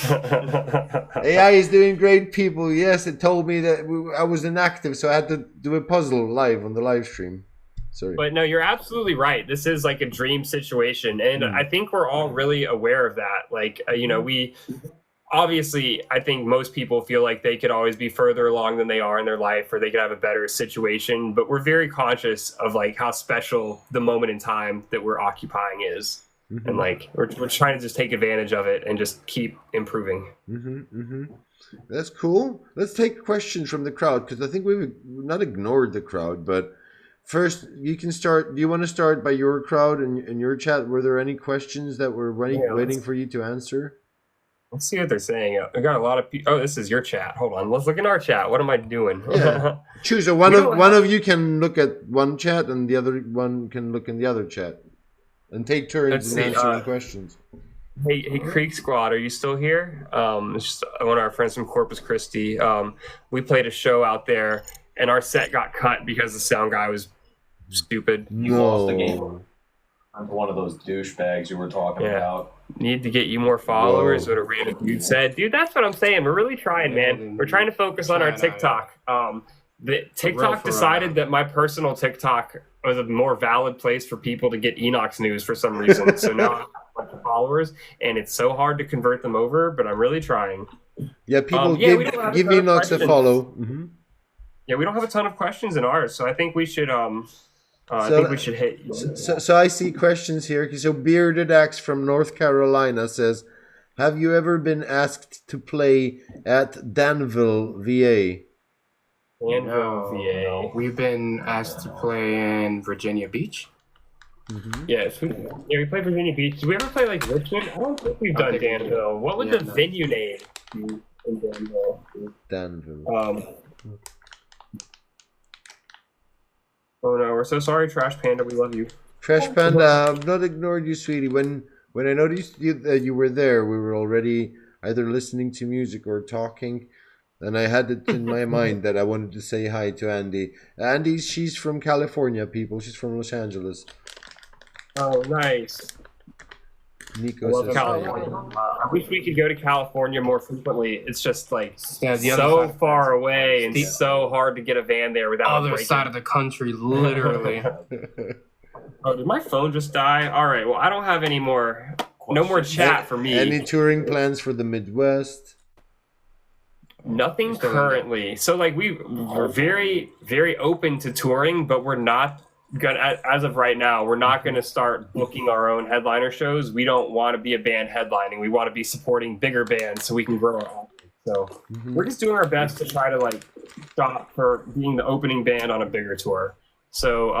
AI is doing great, people. Yes, it told me that I was inactive, so I had to do a puzzle live on the live stream. Sorry. But no, you're absolutely right. This is like a dream situation. And I think we're all really aware of that. Like, you know, we obviously, I think most people feel like they could always be further along than they are in their life, or they could have a better situation. But we're very conscious of like how special the moment in time that we're occupying is. And like, we're trying to just take advantage of it and just keep improving. That's cool. Let's take questions from the crowd, because I think we've not ignored the crowd, but first you can start. Do you want to start by your crowd and your chat? Were there any questions that were waiting for you to answer? Let's see what they're saying. I got a lot of people. Oh, this is your chat. Hold on. Let's look in our chat. What am I doing? Yeah. Choose. So one of you can look at one chat and the other one can look in the other chat. And take turns in answering questions. Hey, Creek Squad, are you still here? It's just one of our friends from Corpus Christi. We played a show out there, and our set got cut because the sound guy was stupid. You lost the game. I'm one of those douchebags you were talking about. Need to get you more followers, what a random dude said. Dude, that's what I'm saying. We're really trying, man. We're trying to focus on our TikTok. The TikTok decided that my personal TikTok was a more valid place for people to get ENOX news for some reason. So now I have a bunch of followers, and it's so hard to convert them over, but I'm really trying. Yeah, people give ENOX a follow. Yeah, we don't have a ton of questions in ours, so I think we should we should hit. So I see questions here. So Bearded Axe from North Carolina says, "Have you ever been asked to play at Danville, VA?" VA. We've been asked to play in Virginia Beach. Yes, we played Virginia Beach. Did we ever play like Richmond? I don't think we've done Danville. What was the venue name in Danville? Danville. Oh no, we're so sorry, Trash Panda. We love you. Trash Panda, I've not ignored you, sweetie. When I noticed that you were there, we were already either listening to music or talking. And I had it in my mind that I wanted to say hi to Andy. Andy, she's from California, people. She's from Los Angeles. Oh, nice. Nico says California. I wish we could go to California more frequently. It's just like the so far away and so hard to get a van there without other side of the country, literally. Oh, did my phone just die? All right. Well, I don't have any more. No more chat for me. Any touring plans for the Midwest? Nothing currently. So like we're very, very open to touring, but we're not gonna, as of right now, we're not gonna start booking our own headliner shows. We don't want to be a band headlining. We want to be supporting bigger bands so we can grow our audience. So we're just doing our best to try to like stop for being the opening band on a bigger tour. So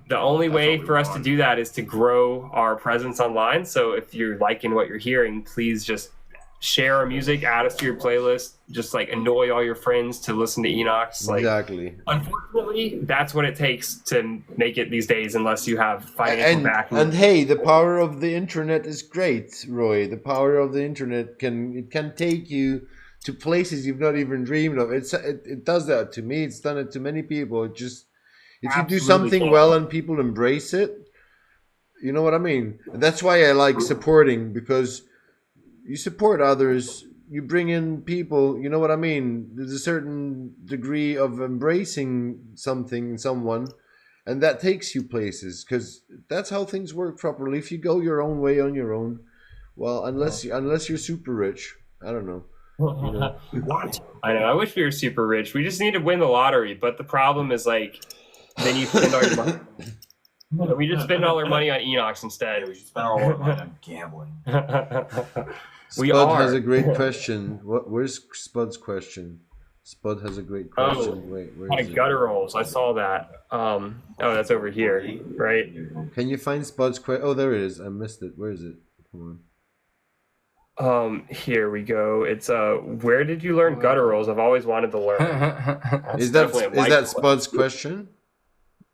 the only way for us to do that is to grow our presence online. So if you're liking what you're hearing, please just share our music, add us to your playlist, just like annoy all your friends to listen to ENOX. Like, exactly. Unfortunately, that's what it takes to make it these days, unless you have financial backing. And hey, the power of the internet is great, Roy. The power of the internet can take you to places you've not even dreamed of. It does that to me. It's done it to many people. It just if you do Absolutely something can. well and people embrace it, you know what I mean? And that's why I like supporting, because you support others, you bring in people, you know what I mean? There's a certain degree of embracing someone, and that takes you places, because that's how things work properly. If you go your own way on your own, well, unless you're super rich, I don't know. What? I know. I wish we were super rich. We just need to win the lottery. But the problem is, like, then you spend all your money. We just spend all our money on ENOX instead. Yeah, we should spend all our money on gambling. We Spud are. has a great question. Where's Spud's question? Spud has a great question. Wait, where My is it? gutturals. I saw that. Oh, that's over here, right? Can you find Spud's question? Oh, there it is. I missed it. Where is it? Come on. Here we go. It's where did you learn gutturals? I've always wanted to learn. That's Is that definitely a Mike Spud's question?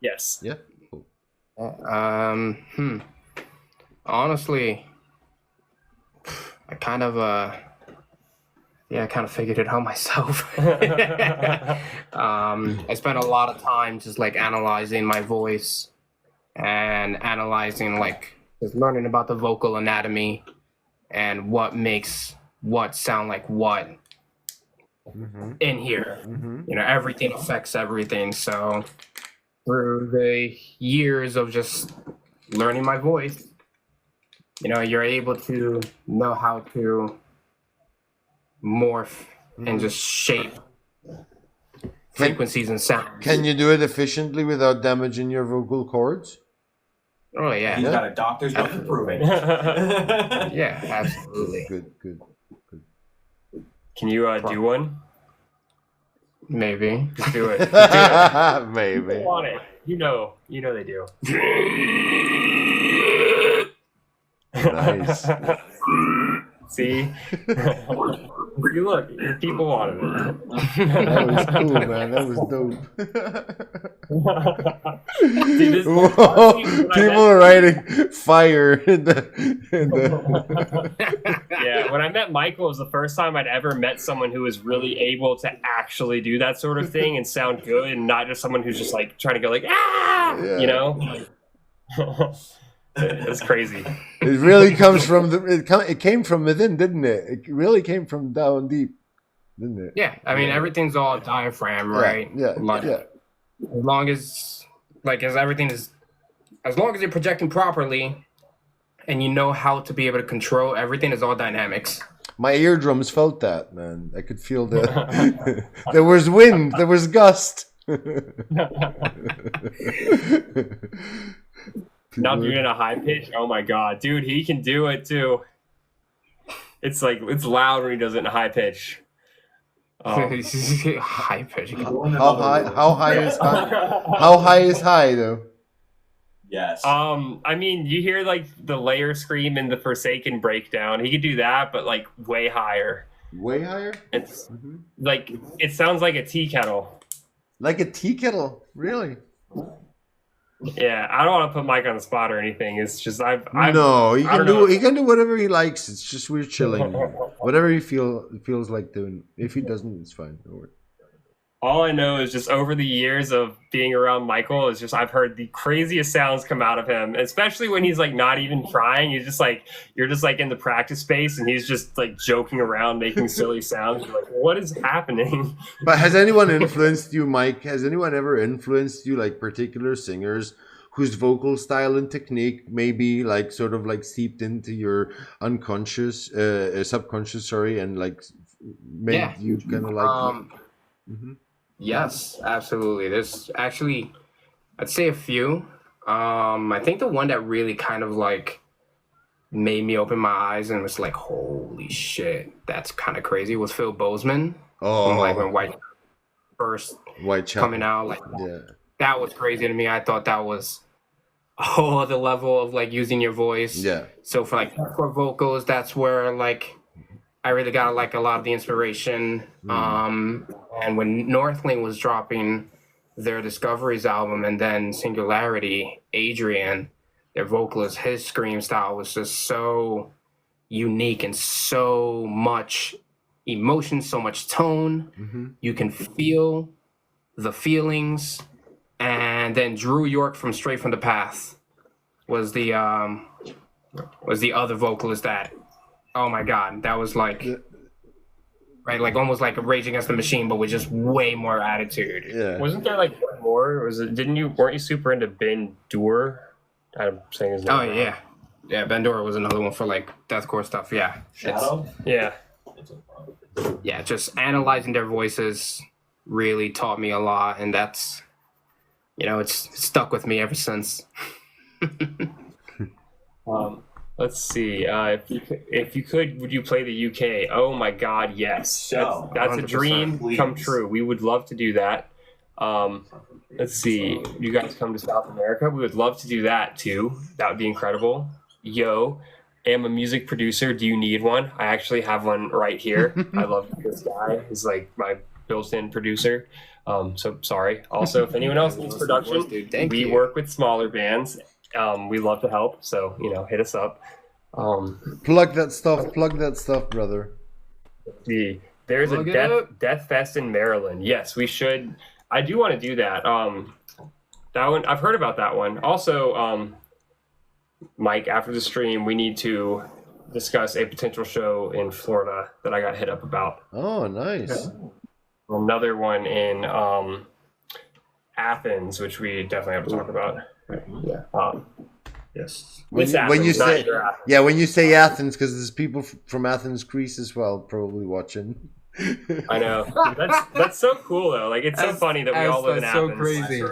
Yes. Yeah. Cool. Honestly, I kind of figured it out myself. I spent a lot of time just like analyzing my voice and analyzing like just learning about the vocal anatomy and what makes what sound like what in here. You know, everything affects everything. So through the years of just learning my voice, you know, you're able to know how to morph and just shape frequencies and sounds. Can you do it efficiently without damaging your vocal cords? Oh yeah, He's got a doctor's note to prove it. yeah, absolutely. Good. Can you do one? Maybe. Just do it. Just do it. Maybe. People want it. You know they do. Nice. See? You look, people wanted it. That was cool, man. That was dope. See, this Whoa, people are writing fire in the Yeah, when I met Michael, it was the first time I'd ever met someone who was really able to actually do that sort of thing and sound good, and not just someone who's just like trying to go like Yeah. you know. It's crazy. It really comes from it came from within, didn't it? It really came from down deep, didn't it? Yeah, I mean everything's all diaphragm, right? Yeah. Like, Yeah. as long as everything is, as long as you're projecting properly, and you know how to be able to control everything, is all dynamics. My eardrums felt that, man. I could feel the there was wind, there was gust. Now doing a high pitch, oh my god, dude, he can do it too. It's like it's loud when he does it in a high pitch. High pitch. How high is high? How high is high though? Yes. I mean, you hear like the layer scream in the Forsaken breakdown. He could do that, but like way higher. Way higher? It's like it sounds like a tea kettle. Like a tea kettle, really? Yeah, I don't want to put Mike on the spot or anything. It's just No, he I can don't know. do whatever he likes. It's just we're chilling. Whatever he feels like doing. If he doesn't, it's fine. Don't worry. All I know is just over the years of being around Michael is just I've heard the craziest sounds come out of him, especially when he's like not even trying. He's just like you're just like in the practice space and he's just like joking around, making silly sounds. You're like, what is happening? But has anyone influenced you, Mike? Has anyone ever influenced you, like particular singers whose vocal style and technique maybe like sort of like seeped into your unconscious, subconscious, sorry, and like made you kind of like. Yes, absolutely. There's actually, I'd say a few. I think the one that really kind of like made me open my eyes and was like, holy shit, that's kind of crazy, was Phil Bozeman. Oh, Like when White first Whitechapel coming out, like Yeah. that was crazy to me. I thought that was a whole other level of like using your voice. Yeah. So for like for vocals, that's where like I really got like a lot of the inspiration. And when Northlane was dropping their Discoveries album and then Singularity, Adrian, their vocalist, his scream style was just so unique and so much emotion, so much tone. Mm-hmm. You can feel the feelings. And then Drew York from Straight from the Path was the other vocalist that, oh my God, that was like, right, like almost like a Rage Against the Machine, but with just way more attitude. Yeah. Wasn't there like one more? Weren't you super into Ben Dur? I'm saying his name. Oh yeah. Yeah, Bandora was another one for like deathcore stuff. Yeah. Shadow? Yeah. Yeah, just analyzing their voices really taught me a lot, and that's, it's stuck with me ever since. Let's see. If you could, would you play the UK? Oh my God, yes. That's a 100%, dream please. come true. We would love to do that. Let's see. You guys come to South America? We would love to do that too. That would be incredible. Yo, am a music producer. Do you need one? I actually have one right here. I love this guy. He's like my built-in producer. So sorry. Also, if anyone else needs production, we work with smaller bands. We love to help. So, hit us up. Plug that stuff, brother. There's a Death Fest in Maryland. Yes, we should. I do want to do that. That one, I've heard about that one. Also, Mike, after the stream, we need to discuss a potential show in Florida that I got hit up about. Oh, nice. Another one in Athens, which we definitely have to talk about. Yeah. Yes. When you say Athens, because there's people from Athens, Greece as well, probably watching. I know. That's so cool though. Like it's so funny that we all live in Athens. So crazy.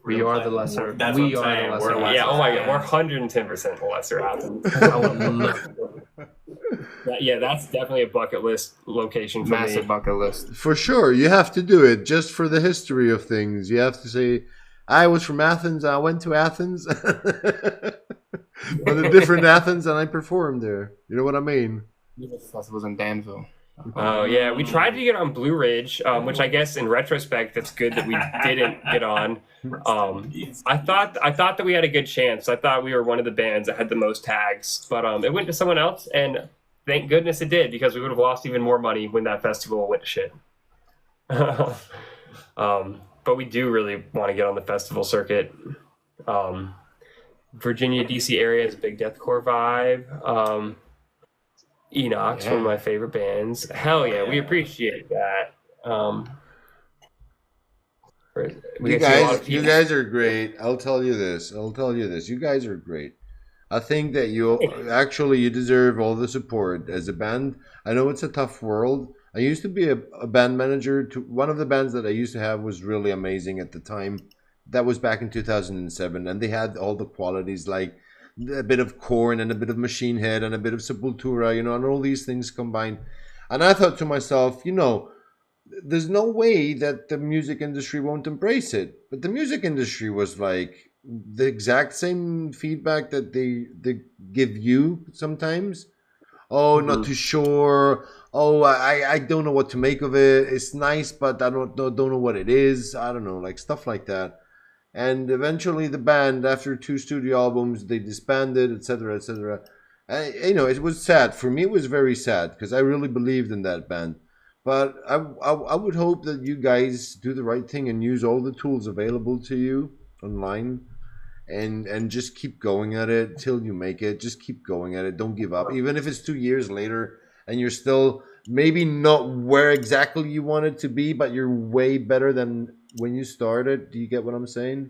We are the lesser. That's We what I'm are saying. the We're lesser. lesser. Yeah. Oh my God. We're 110% lesser Athens. Yeah, that's definitely a bucket list location for Massive me. bucket list. For sure, you have to do it just for the history of things. You have to say, I was from Athens, I went to Athens, but a different Athens, and I performed there. You know what I mean? Festivals in Danville. Oh yeah, we tried to get on Blue Ridge, which I guess in retrospect, that's good that we didn't get on. I thought that we had a good chance. I thought we were one of the bands that had the most tags, but it went to someone else, and thank goodness it did, because we would have lost even more money when that festival went to shit. But we do really want to get on the festival circuit. Virginia, DC area is a big deathcore vibe. ENOX, one of my favorite bands. Hell yeah, we appreciate that. You guys are great. I'll tell you this. You guys are great. I think that you deserve all the support as a band. I know it's a tough world. I used to be a band manager. One of the bands that I used to have was really amazing at the time. That was back in 2007, and they had all the qualities, like a bit of Korn and a bit of Machine Head and a bit of Sepultura, and all these things combined. And I thought to myself, there's no way that the music industry won't embrace it. But the music industry was like the exact same feedback that they give you sometimes. Oh, not too sure. Oh, I don't know what to make of it. It's nice, but I don't know what it is. I don't know, like stuff like that. And eventually the band, after 2 studio albums, they disbanded, etc., etc. It was sad. For me, it was very sad because I really believed in that band. But I would hope that you guys do the right thing and use all the tools available to you online and just keep going at it till you make it. Just keep going at it. Don't give up. Even if it's 2 years later and you're still maybe not where exactly you want it to be, but you're way better than when you started. Do you get what I'm saying?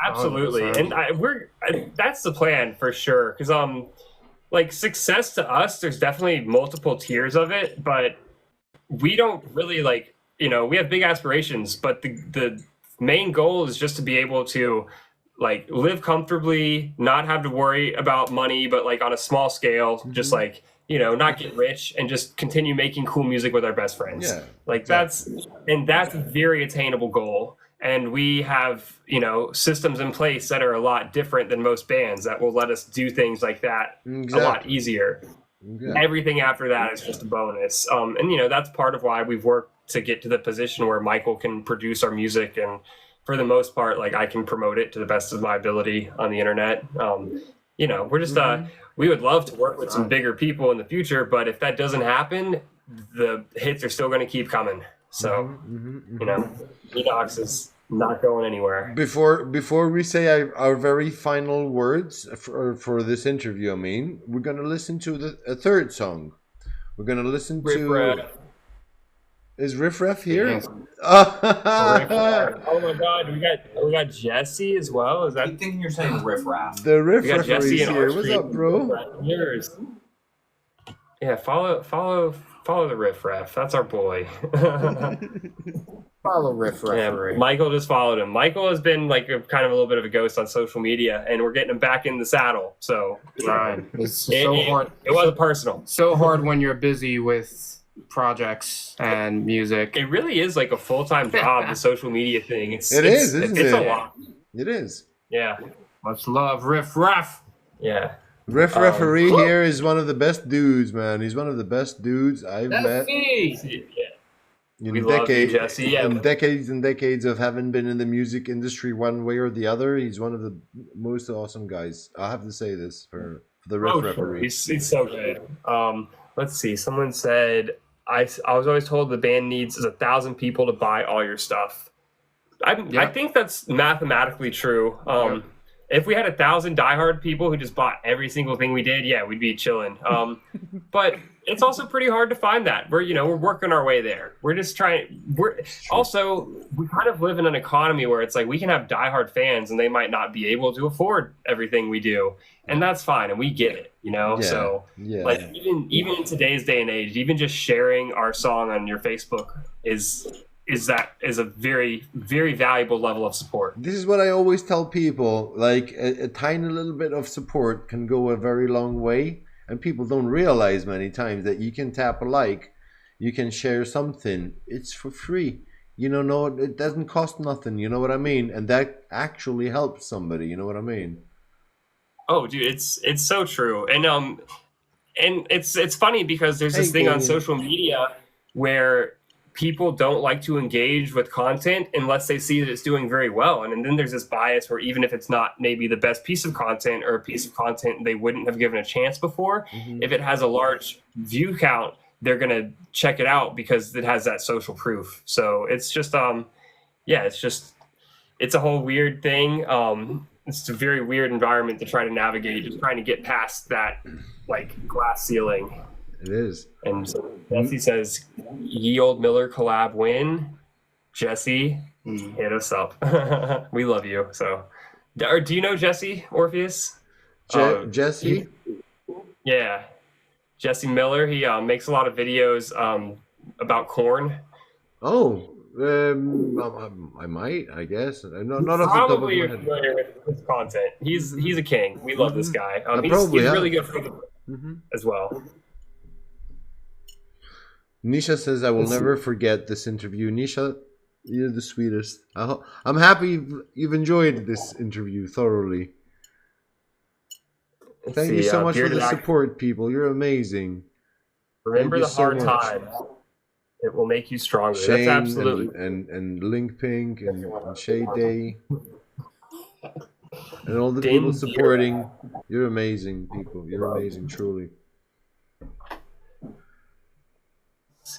Absolutely. 100%. And that's the plan for sure. Because like success to us, there's definitely multiple tiers of it, but we don't really we have big aspirations, but the main goal is just to be able to like live comfortably, not have to worry about money, but like on a small scale, just like, not get rich and just continue making cool music with our best friends. Yeah, like that's a very attainable goal. And we have, systems in place that are a lot different than most bands that will let us do things like that a lot easier. Yeah. Everything after that is just a bonus. And that's part of why we've worked to get to the position where Michael can produce our music. And for the most part, like I can promote it to the best of my ability on the internet. we're just we would love to work with some bigger people in the future, but if that doesn't happen, the hits are still going to keep coming. So, ENOX is not going anywhere. Before we say our very final words for this interview, we're going to listen to a third song. We're going to listen to... Is Riff Raff here? Yes. Oh my God, we got Jesse as well. Is that? I'm thinking you're saying Riff Raff. The Riff Raff is here. What's up, bro? Yours. Yeah, follow the Riff Raff. That's our boy. Follow Riff Raff. Yeah, Michael just followed him. Michael has been like kind of a little bit of a ghost on social media, and we're getting him back in the saddle. So it's so hard. It wasn't personal. So hard when you're busy with projects and music. It really is like a full-time job, the social media thing. It's a lot. It is. Yeah. Much love, Riff Raff. Yeah. Riff Referee here is one of the best dudes, man. He's one of the best dudes I've met. We love you, Jesse. Yeah. In decades and decades of having been in the music industry one way or the other, he's one of the most awesome guys. I have to say this for the Riff Referee. He's so good. Let's see. Someone said, I was always told the band needs 1,000 people to buy all your stuff. I think that's mathematically true. If we had 1,000 diehard people who just bought every single thing we did, we'd be chilling. But it's also pretty hard to find that. We're working our way there. We're just trying. We kind of live in an economy where it's like we can have diehard fans and they might not be able to afford everything we do, and that's fine, and we get it. Like even in today's day and age, even just sharing our song on your Facebook is a very, very valuable level of support. This is what I always tell people, like a tiny little bit of support can go a very long way, and people don't realize many times that you can tap a like, you can share something, it's for free. No, it doesn't cost nothing, you know what I mean? And that actually helps somebody, you know what I mean? Oh, dude, it's so true. And it's funny because there's this thing on social media where people don't like to engage with content unless they see that it's doing very well. And then there's this bias where even if it's not maybe the best piece of content or a piece of content they wouldn't have given a chance before, if it has a large view count, they're going to check it out because it has that social proof. So it's just, it's a whole weird thing. It's a very weird environment to try to navigate, just trying to get past that like glass ceiling. It is. And so Jesse says, ye old Miller collab win. Jesse, hit us up. We love you. So, do you know Jesse, Orpheus? Jesse? Yeah. Jesse Miller. He makes a lot of videos about corn. Oh, I might, I guess. Not probably you're familiar with his content. He's a king. We love this guy. He's really good for as well. Nisha says, I will never forget this interview. Nisha, you're the sweetest. I'm happy you've enjoyed this interview thoroughly. Thank you so much for the support, people. You're amazing. Remember the hard time. It will make you stronger. Shane, that's absolutely. And Link Pink and Shade Day. And all the people supporting. You're amazing, people. You're amazing, truly.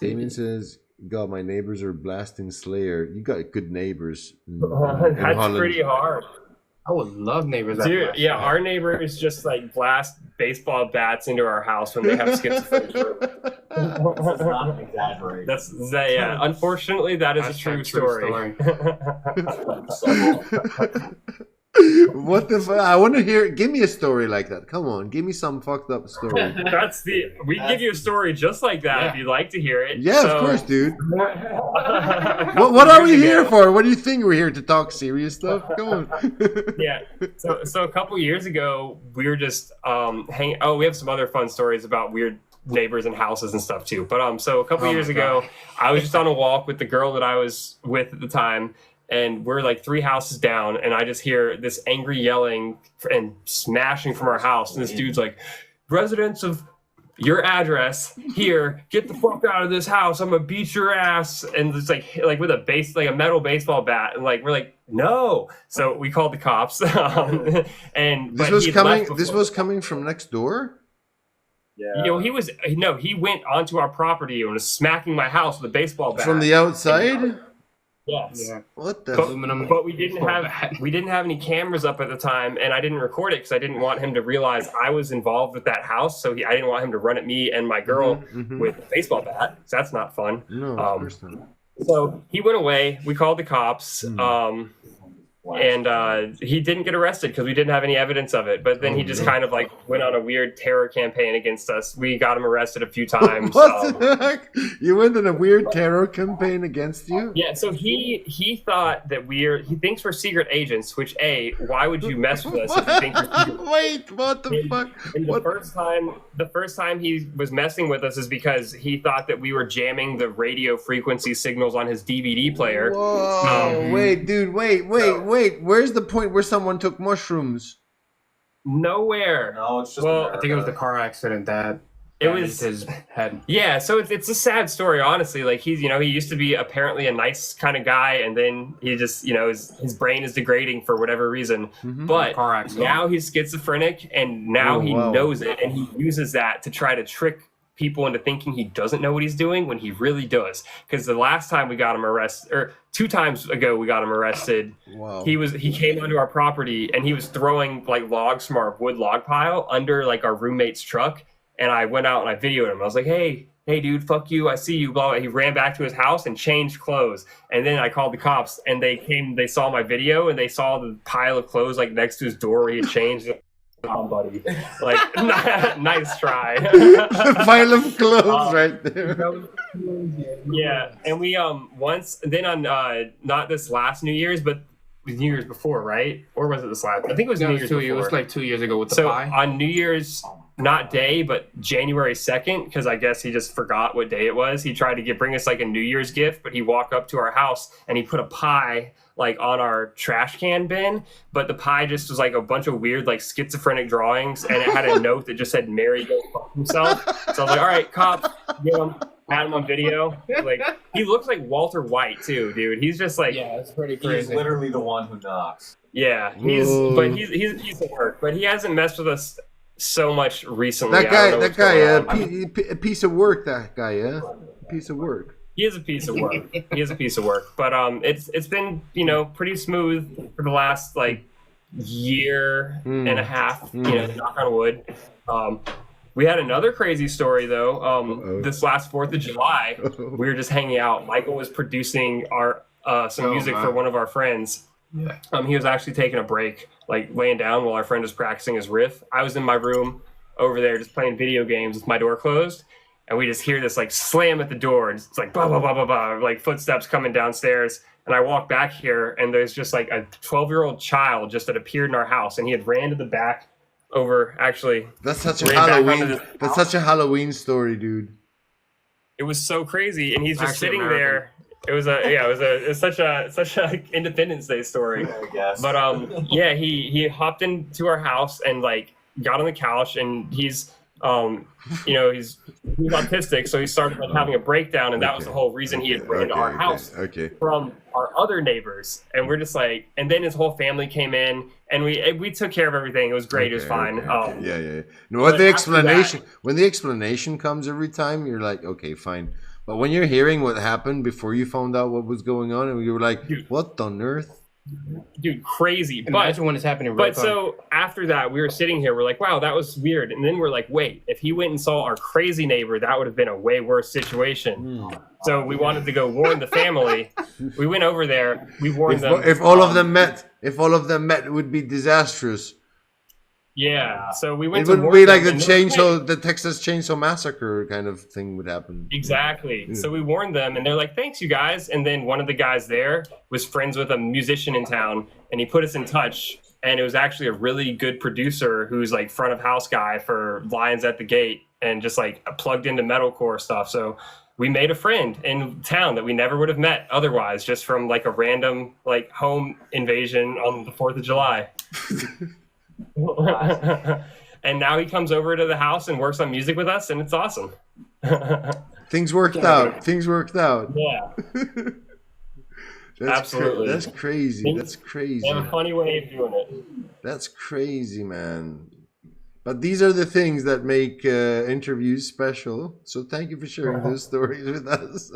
Damien says, God, my neighbors are blasting Slayer. You got good neighbors. That's Holland. Pretty hard. I would love neighbors. Dude, yeah, our neighbors just like blast baseball bats into our house when they have schizophrenia. That's not an exaggeration. Unfortunately, that's a true story. What the fuck? I want to hear. Give me a story like that. Come on, give me some fucked up story. We can give you a story just like that if you'd like to hear it. Yeah, of course, dude. What are we here for? What do you think we're here to talk serious stuff? Come on. Yeah. So a couple years ago, we were just hanging. Oh, we have some other fun stories about weird neighbors and houses and stuff too. But so a couple years ago, I was just on a walk with the girl that I was with at the time. And we're like 3 houses down, and I just hear this angry yelling and smashing from our house. And this dude's like, residents of your address here, get the fuck out of this house, I'm gonna beat your ass. And it's like with a metal baseball bat, and like we're like, no. So we called the cops. And this was coming from next door. Yeah. He went onto our property and was smacking my house with a baseball bat from the outside. Yes. Yeah. What the? But we didn't have any cameras up at the time, and I didn't record it because I didn't want him to realize I was involved with that house. So I didn't want him to run at me and my girl with a baseball bat. So that's not fun. No, of course not. So he went away. We called the cops. And he didn't get arrested because we didn't have any evidence of it. But then he just kind of like went on a weird terror campaign against us. We got him arrested a few times. What the heck? You went on a weird terror campaign against you? Yeah, so he thought that he thinks we're secret agents, which why would you mess with us if you think we're secret? Wait, what the fuck? And the first time he was messing with us is because he thought that we were jamming the radio frequency signals on his DVD player. Whoa, wait, dude, wait. Where's the point where someone took mushrooms? Nowhere. No, it's just. I think it was the car accident that it was his head. Yeah, so it's a sad story, honestly. Like he used to be apparently a nice kind of guy, and then he just, his brain is degrading for whatever reason. But now he's schizophrenic, and now he knows it, and he uses that to try to trick people into thinking he doesn't know what he's doing when he really does. Because the last time we got him arrested, or 2 times ago we got him arrested, he came onto our property and he was throwing like logs from our wood log pile under like our roommate's truck. And I went out and I videoed him. I was like, hey dude, fuck you, I see you, blah, blah. He ran back to his house and changed clothes. And then I called the cops, and they saw my video, and they saw the pile of clothes like next to his door where he had changed. Buddy, like nice try. The pile of clothes right there. Yeah, and we once then on not this last New Year's, but the New Year's before, right? Or was it this last? I think it was New Year's before. It was like 2 years ago with the so pie. On New Year's, not day, but January 2nd, because I guess he just forgot what day it was. He tried to bring us like a New Year's gift, but he walked up to our house and he put a pie like on our trash can bin, but the pie just was like a bunch of weird like schizophrenic drawings, and it had a note that just said "Mary go fuck himself." So I was like, "All right, cops, get him." Had him on video. Like he looks like Walter White too, dude. He's just like it's pretty crazy. He's literally the one who knocks. Yeah, he's a piece of work, but he hasn't messed with us so much recently. That guy, a piece of work. That guy, yeah, a piece of work. He is a piece of work. But it's been pretty smooth for the last like year and a half. Knock on wood. We had another crazy story though. This last 4th of July, we were just hanging out. Michael was producing our some music for one of our friends. Yeah. He was actually taking a break, like laying down while our friend was practicing his riff. I was in my room over there just playing video games with my door closed. And we just hear this like slam at the door, and it's like blah blah blah blah blah, like footsteps coming downstairs. And I walk back here, and there's just like a 12-year-old child just that appeared in our house, and he had ran to the back over. Actually, that's such a Halloween. That's such a Halloween story, dude. It was so crazy, and he's just sitting there. It was such a Independence Day story. I guess. But he hopped into our house and like got on the couch, and he's he's autistic, so he started like having a breakdown, and that was the whole reason he had ran to our house from our other neighbors. And we're just like, and then his whole family came in, and we took care of everything. It was great. It was fine. Yeah. No, when the explanation comes every time, you're like, okay, fine. But when you're hearing what happened before you found out what was going on, and you were like, what on earth? Dude, crazy. Imagine when it's happening. But so after that, we were sitting here. We're like, wow, that was weird. And then we're like, wait, if he went and saw our crazy neighbor, that would have been a way worse situation. So we wanted to go warn the family. We went over there. We warned them. If all of them met, it would be disastrous. Yeah. So we went. It would be like the Texas Chainsaw Massacre kind of thing would happen. Exactly. Yeah. So we warned them, and they're like, "Thanks, you guys." And then one of the guys there was friends with a musician in town, and he put us in touch. And it was actually a really good producer who's like front of house guy for Lions at the Gate, and just like plugged into metalcore stuff. So we made a friend in town that we never would have met otherwise, just from like a random like home invasion on the 4th of July. and now he comes over to the house and works on music with us, and it's awesome. Things worked out. Things worked out. Yeah. Absolutely. That's crazy. They have a funny way of doing it. That's crazy, man. But these are the things that make interviews special. So thank you for sharing those stories with us.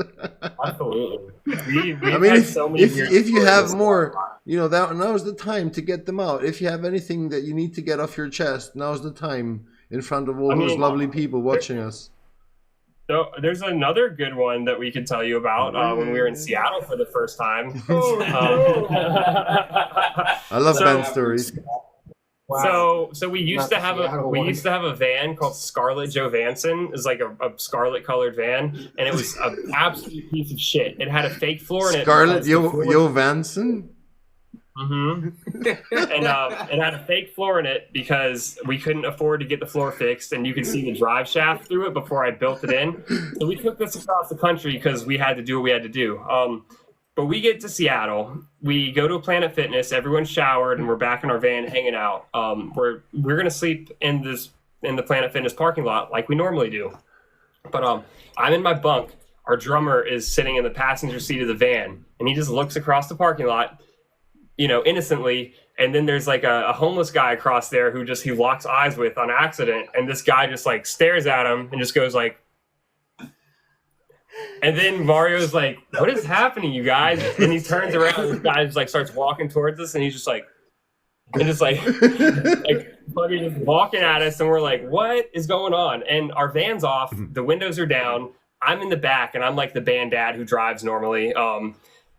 Absolutely. I mean, if you have more, now's the time to get them out. If you have anything that you need to get off your chest, now's the time in front of all those lovely people watching us. So there's another good one that we could tell you about when we were in Seattle for the first time. I love band stories. Wow. So we used to have a van called Scarlet Johansson. It was like a scarlet colored van, and it was an absolute piece of shit. It had a fake floor in it. Scarlet Johansson. And it had a fake floor in it because we couldn't afford to get the floor fixed, and you could see the drive shaft through it before I built it in. So we took this across the country because we had to do what we had to do. But we get to Seattle, we go to a Planet Fitness, everyone's showered, and we're back in our van hanging out. We're gonna sleep in the Planet Fitness parking lot like we normally do. But I'm in my bunk. Our drummer is sitting in the passenger seat of the van, and he just looks across the parking lot, innocently. And then there's like a homeless guy across there who he locks eyes with on accident, and this guy just like stares at him and just goes like. And then Mario's like, "What is happening, you guys?" And he turns around, and this guy just like starts walking towards us, and he's just like fucking just walking at us, and we're like, "What is going on?" And our van's off, the windows are down. I'm in the back, and I'm like the band dad who drives normally.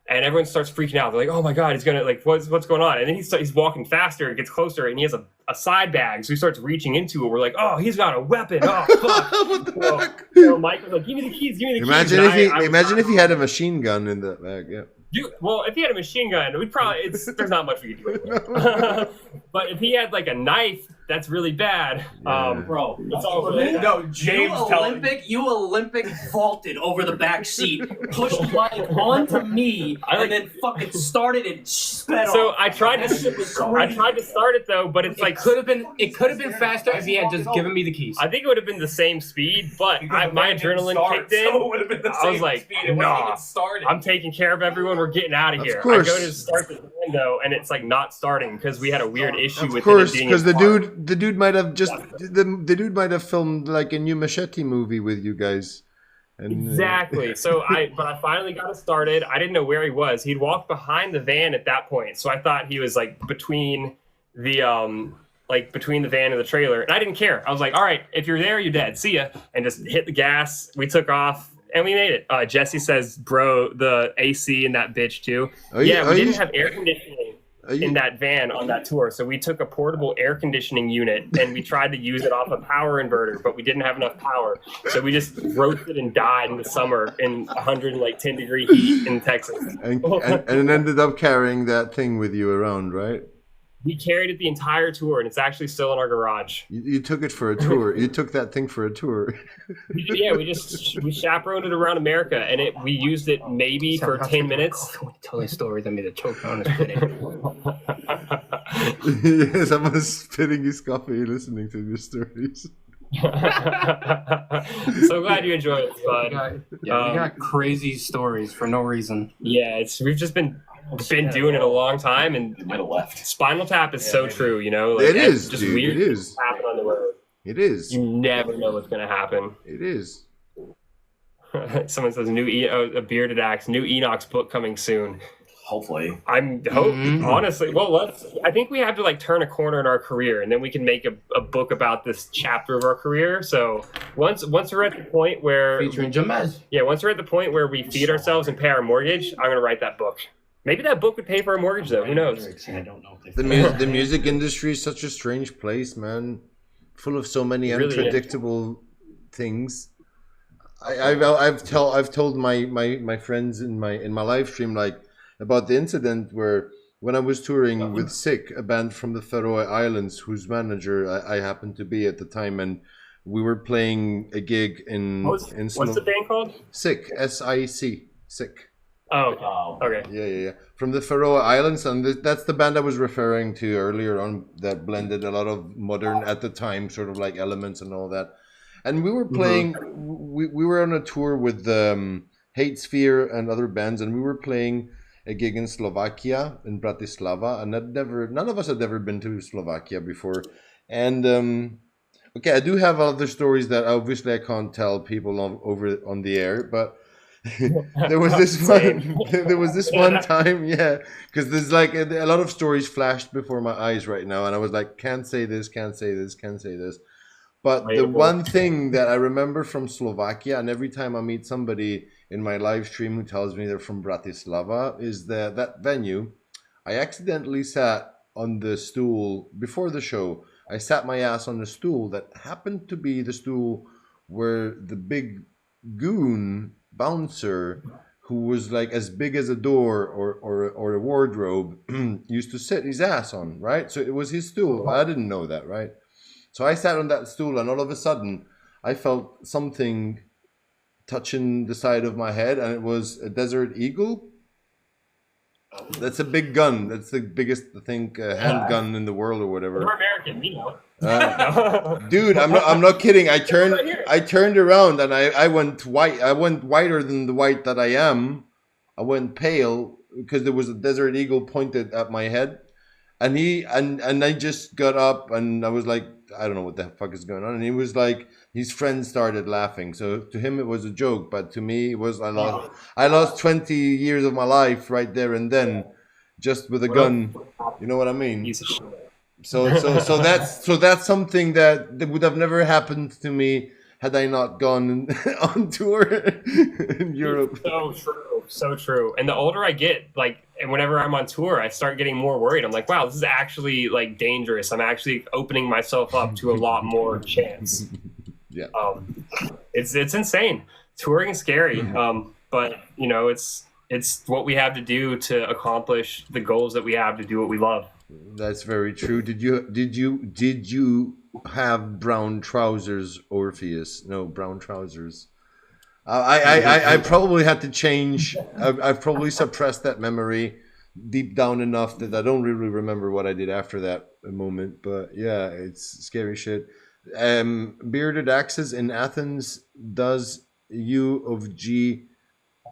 And everyone starts freaking out. They're like, "Oh my god, he's gonna what's going on?" And then he's walking faster and gets closer, and he has a side bag, so he starts reaching into it. We're like, "Oh, he's got a weapon! Oh fuck!" What the heck? So Mike was like, "Give me the keys! Give me the keys!" Imagine if he had a machine gun in that bag. Yeah. Well, if he had a machine gun, we'd probably there's not much we could do with it. But if he had like a knife, that's really bad. Bro, it's all really bad. no, you Olympic vaulted over the back seat, pushed Mike onto me, and then fucking started and sped off. So I tried to start it though, but it's like it could have been faster if he had just given me the keys. I think it would have been the same speed, but my adrenaline kicked in. So it would have been the same I was like, speed. It wasn't "Nah, even started." I'm taking care of everyone. We're getting out of here." I course. go to start the window, and it's like not starting because we had a weird issue with it. Of course, being because the dude might have the dude might have filmed like a new Machete movie with you guys. And, Exactly. So I finally got it started. I didn't know where he was. He'd walked behind the van at that point, so I thought he was like between the van and the trailer, and I didn't care. I was like, "All right, if you're there, you're dead. See ya," and just hit the gas. We took off. And we made it. Jesse says, "Bro, the AC in that bitch too." We didn't have air conditioning in that van on that tour, so we took a portable air conditioning unit and we tried to use it off a power inverter, but we didn't have enough power, so we just roasted and died in the summer in 110-degree heat in Texas. And ended up carrying that thing with you around, right? We carried it the entire tour, and it's actually still in our garage. You took it for a tour. You took that thing for a tour. We chaperoned it around America, and we used it maybe for 10 minutes. Telling stories, I made a choke on his spitting. Yeah, someone's spitting his coffee listening to your stories. So glad you enjoyed it, bud. We got crazy stories for no reason. Yeah, we've just been doing it a long time, and You might have left. Spinal Tap is so true, Like, it is, just dude. weird It is. things happen on the road. It is. You never know what's going to happen. It is. Someone says a bearded axe, new ENOX book coming soon. Hopefully. Honestly. Well, I think we have to turn a corner in our career, and then we can make a book about this chapter of our career. So once we're at the point where Featuring Jamez. once we're at the point where we feed ourselves and pay our mortgage, I'm gonna write that book. Maybe that book would pay for our mortgage, though. Who knows? I don't know if The music industry is such a strange place, man. Full of so many Really unpredictable things. I've told my friends in my live stream about the incident where when I was touring with Sick, a band from the Faroe Islands, whose manager I happened to be at the time, and we were playing a gig in What's the band called? Sick, SIC, Sick. Oh, okay. Yeah. From the Faroe Islands, and that's the band I was referring to earlier on that blended a lot of modern at the time sort of like elements and all that. And we were playing. We were on a tour with Hate Sphere and other bands, and we were playing a gig in Slovakia in Bratislava, and none of us had ever been to Slovakia before. And okay, I do have other stories that obviously I can't tell people over on the air, but there was this one. There was this one time, yeah, because there's like a lot of stories flashed before my eyes right now, and I was like, can't say this, can't say this, can't say this. But the one thing that I remember from Slovakia, and every time I meet somebody in my live stream who tells me they're from Bratislava, is that venue. I accidentally sat on the stool before the show. I sat my ass on the stool that happened to be the stool where the big goon bouncer, who was like as big as a door or a wardrobe, used to sit his ass on, right? So it was his stool. I didn't know that, right? So I sat on that stool, and all of a sudden I felt something touching the side of my head, and it was a Desert Eagle. That's a big gun. That's the biggest, I think, handgun in the world or whatever. We're American, we know. Dude, I'm not kidding. I turned around and I went white. I went whiter than the white that I am. I went pale because there was a Desert Eagle pointed at my head, and I just got up and I was like, I don't know what the fuck is going on. And he was like, his friends started laughing. So to him it was a joke, but to me it was I lost 20 years of my life right there and then, just with a gun. You know what I mean? So that's something that would have never happened to me had I not gone on tour in Europe. So true. And the older I get, like, and whenever I'm on tour, I start getting more worried. I'm like, wow, this is actually like dangerous. I'm actually opening myself up to a lot more chance. Yeah. It's insane. Touring is scary. But you know, it's what we have to do to accomplish the goals that we have to do what we love. That's very true. Did you have brown trousers, Orpheus? No, brown trousers. I probably had to change. I've probably suppressed that memory deep down enough that I don't really remember what I did after that moment. But yeah, it's scary shit. Bearded Axes in Athens. Does U of G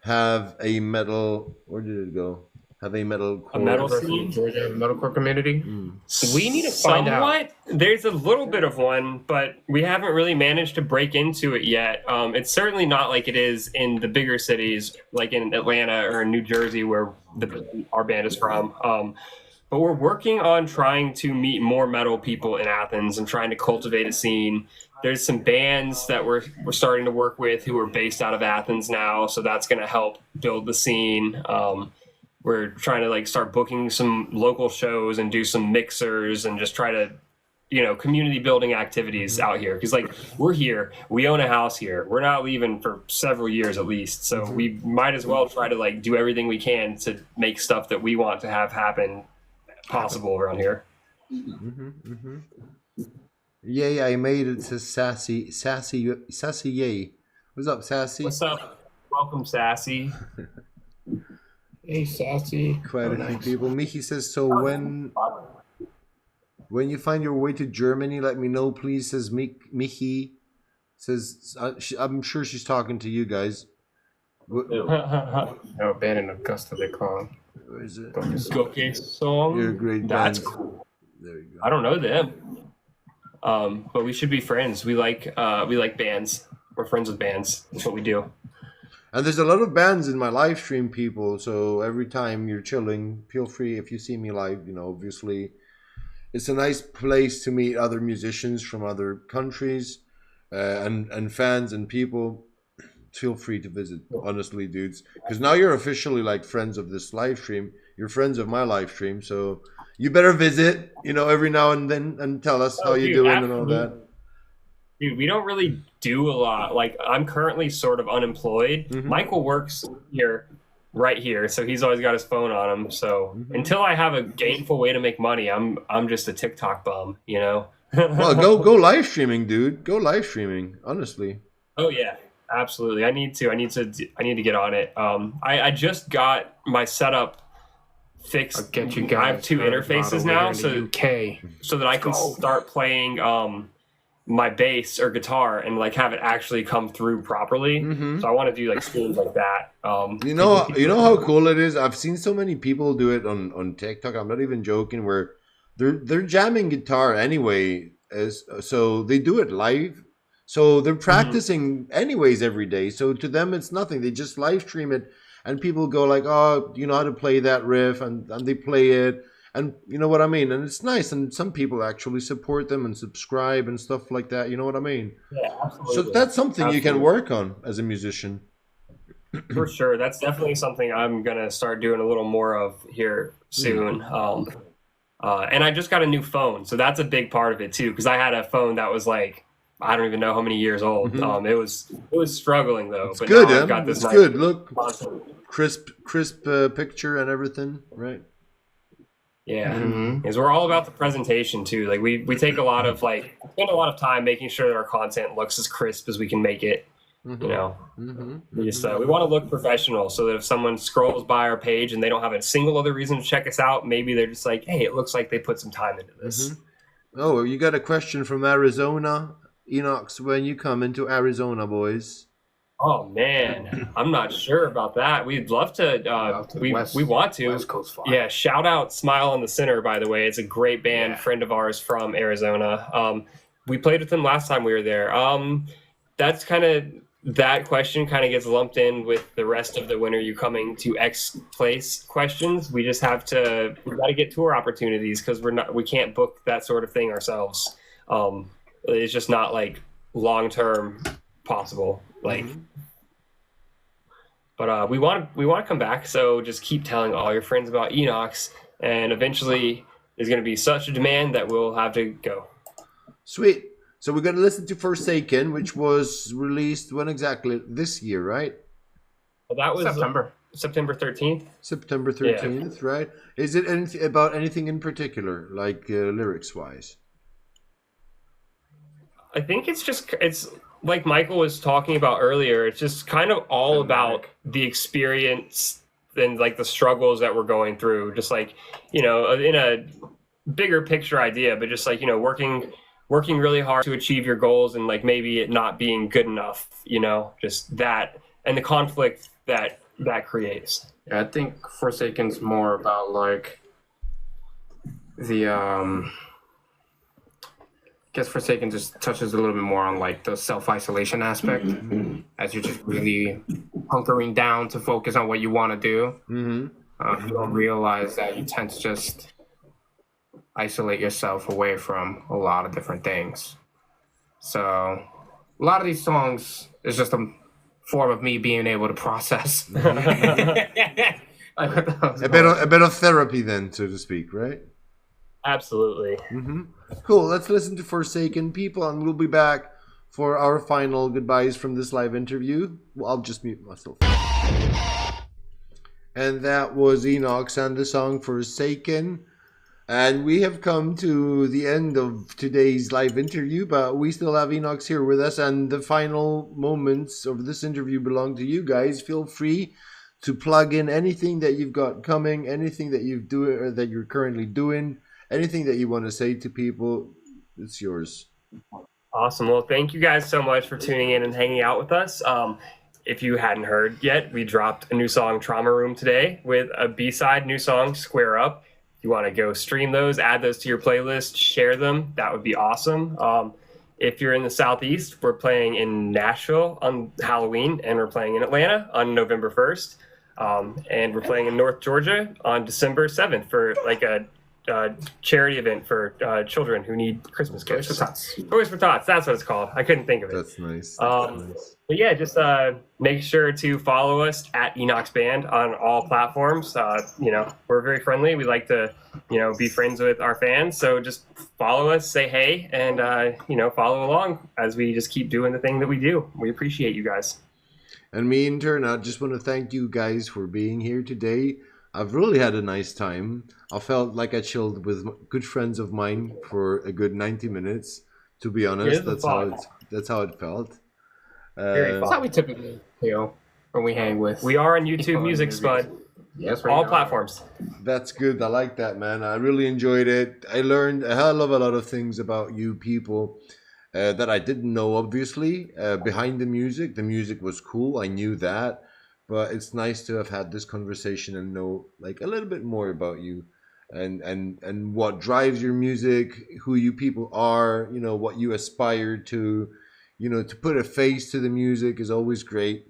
have a metal? Where did it go? Have a metalcore? A metal scene? Georgia metalcore community. We need to find out. There's a little bit of one, but we haven't really managed to break into it yet. It's certainly not like it is in the bigger cities, like in Atlanta or in New Jersey, where our band is from. But we're working on trying to meet more metal people in Athens and trying to cultivate a scene. There's some bands that we're starting to work with who are based out of Athens now, so that's going to help build the scene. We're trying to like start booking some local shows and do some mixers and just try to, you know, community building activities out here. Because like we're here, we own a house here. We're not leaving for several years at least. So we might as well try to like do everything we can to make stuff that we want to have happen possible around here. Yay, I made it to Sassy Yay. What's up, Sassy? What's up? Welcome, Sassy. Hey, Sassy. Quite a few people. Michi says, so when you find your way to Germany, let me know, please, says Michi. Says, I'm sure she's talking to you guys. No, band in Augusta, they call him. Where is it? Okay, song. You're a great That's band. cool. There you go. I don't know them. But we should be friends. We like bands. We're friends with bands. That's what we do. And there's a lot of bands in my live stream, people. So every time you're chilling, feel free, if you see me live, you know, obviously it's a nice place to meet other musicians from other countries and fans and people. Feel free to visit, honestly, dudes. Because now you're officially like friends of this live stream. You're friends of my live stream. So you better visit, you know, every now and then and tell us how you're doing absolutely. And all that. Dude, we don't really do a lot. Like, I'm currently sort of unemployed. Michael works right here, so he's always got his phone on him. So until I have a gainful way to make money, I'm just a TikTok bum, you know? Well, go live streaming, dude. Go live streaming, honestly. Oh, yeah. Absolutely. I need to get on it. I just got my setup fixed. I'll get you guys. I have 2 interfaces now, so that I can start playing my bass or guitar and like have it actually come through properly. So I want to do like streams like that. You know how cool it is. I've seen so many people do it on TikTok. I'm not even joking. Where they're jamming guitar anyway, so they do it live. So they're practicing anyways every day. So to them, it's nothing. They just live stream it, and people go like, "Oh, you know how to play that riff," and they play it, and you know what I mean. And it's nice. And some people actually support them and subscribe and stuff like that. You know what I mean? Yeah, absolutely. So that's something you can work on as a musician. For sure. That's definitely something I'm gonna start doing a little more of here soon. And I just got a new phone, so that's a big part of it too. Because I had a phone that was like, I don't even know how many years old. It was struggling though. It's but good, now I've got this it's nice good. Look, console. crisp picture and everything, right? Yeah, because we're all about the presentation too. Like we take a lot of spend a lot of time making sure that our content looks as crisp as we can make it. You know, we want to look professional, so that if someone scrolls by our page and they don't have a single other reason to check us out, maybe they're just like, hey, it looks like they put some time into this. Oh, you got a question from Arizona, ENOX. When you come into Arizona, boys? Oh man, I'm not sure about that. We'd love to. We want to. West Coast Fire. Yeah, shout out Smile in the Center, by the way. It's a great band, friend of ours from Arizona. We played with them last time we were there. That's kind of, that question kind of gets lumped in with the rest of the when are you coming to X place questions. We just have to, we got to get tour opportunities because we can't book that sort of thing ourselves. It's just not like long term possible. Like, but we want to come back. So just keep telling all your friends about ENOX, and eventually there's going to be such a demand that we'll have to go. Sweet. So we're going to listen to Forsaken, which was released when exactly? This year, right? Well, that was September 13th. September 13th, right? Is it about anything in particular, like lyrics wise? I think it's like Michael was talking about earlier. It's just kind of all about the experience and like the struggles that we're going through. Just like, in a bigger picture idea, but just like, working really hard to achieve your goals and like maybe it not being good enough, just that and the conflict that creates. Yeah, I think Forsaken's more about like the I guess Forsaken just touches a little bit more on like the self-isolation aspect, as you're just really hunkering down to focus on what you want to do. You don't realize that you tend to just isolate yourself away from a lot of different things. So a lot of these songs is just a form of me being able to process. A bit of therapy then, so to speak, right? Absolutely. Cool. Let's listen to Forsaken, people, and we'll be back for our final goodbyes from this live interview. Well, I'll just mute myself. And that was ENOX and the song Forsaken. And we have come to the end of today's live interview, but we still have ENOX here with us, and the final moments of this interview belong to you guys. Feel free to plug in anything that you've got coming, anything that you've do or that you're currently doing, anything that you want to say to people. It's yours. Awesome. Well, thank you guys so much for tuning in and hanging out with us. If you hadn't heard yet, we dropped a new song, Trauma Room, today with a B-side new song, Square Up. If you want to go stream those, add those to your playlist, share them, that would be awesome. If you're in the Southeast, we're playing in Nashville on Halloween, and we're playing in Atlanta on November 1st. And we're playing in North Georgia on December 7th for like a charity event for children who need Christmas gifts. Toys for Tots, that's what it's called. I couldn't think of it. That's nice. But yeah, just make sure to follow us at ENOX Band on all platforms. We're very friendly. We like to, be friends with our fans. So just follow us, say hey, and, follow along as we just keep doing the thing that we do. We appreciate you guys. And me in turn, I just want to thank you guys for being here today. I've really had a nice time. I felt like I chilled with good friends of mine for a good 90 minutes, to be honest. That's how it felt. Very That's how we typically feel when we hang with. We are on people YouTube in Music, music. Spud. Yes, we All are. platforms. That's good. I like that, man. I really enjoyed it. I learned a hell of a lot of things about you people that I didn't know, obviously. Behind the music was cool. I knew that. But it's nice to have had this conversation and know like a little bit more about you and what drives your music, who you people are, you know, what you aspire to, you know, to put a face to the music is always great.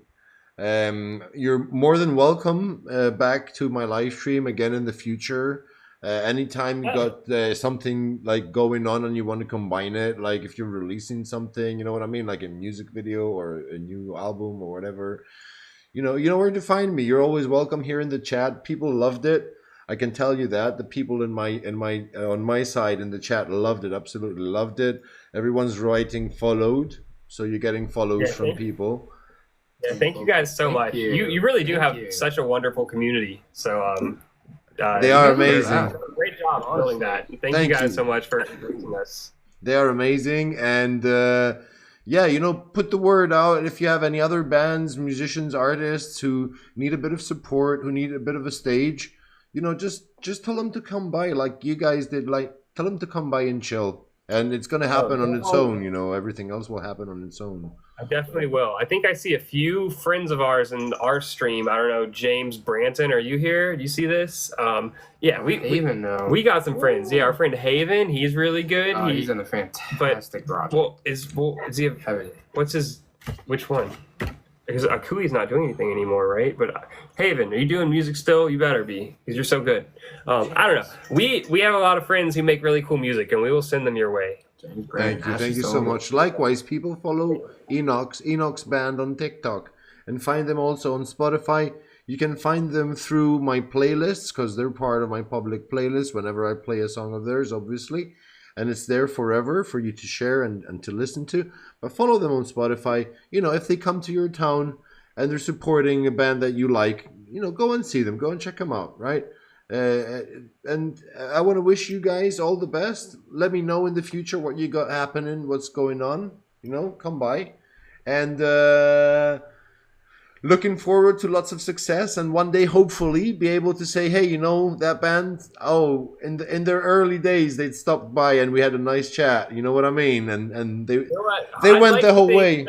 You're more than welcome back to my live stream again in the future. Anytime you got something like going on and you want to combine it, like if you're releasing something, you know what I mean, like a music video or a new album or whatever, you know where to find me. You're always welcome here in the chat. People loved it. I can tell you that the people in my on my side in the chat loved it, absolutely loved it. Everyone's writing followed, so you're getting follows from people. Yeah, thank you guys so much. you. You really do Thank have you. such a wonderful community. So They are amazing. Great job building that. Thank you Thank guys you. so much for embracing us. They are amazing, and yeah, you know, put the word out. If you have any other bands, musicians, artists who need a bit of support, who need a bit of a stage, you know, just tell them to come by, like you guys did. Like, tell them to come by and chill, and it's gonna happen on its own. You know, everything else will happen on its own. I definitely will. I think I see a few friends of ours in our stream. I don't know, James Branton, are you here? Do you see this? Yeah, we got some friends. Yeah, our friend Haven, he's really good. He's in a fantastic project. Well, is he? What's his? Which one? Because Akui's not doing anything anymore, right? But Haven, are you doing music still? You better be, because you're so good. I don't know. We have a lot of friends who make really cool music, and we will send them your way. Thank you so much. Likewise, people follow ENOX Band on TikTok, and find them also on Spotify. You can find them through my playlists because they're part of my public playlist whenever I play a song of theirs, obviously. And it's there forever for you to share and to listen to. But follow them on Spotify. You know, if they come to your town and they're supporting a band that you like, you know, go and see them. Go and check them out, right? And I want to wish you guys all the best. Let me know in the future what you got happening, what's going on. You know, come by. And looking forward to lots of success, and one day hopefully be able to say, hey, you know, that band, in their early days they'd stopped by and we had a nice chat, you know what I mean, and they went the whole way.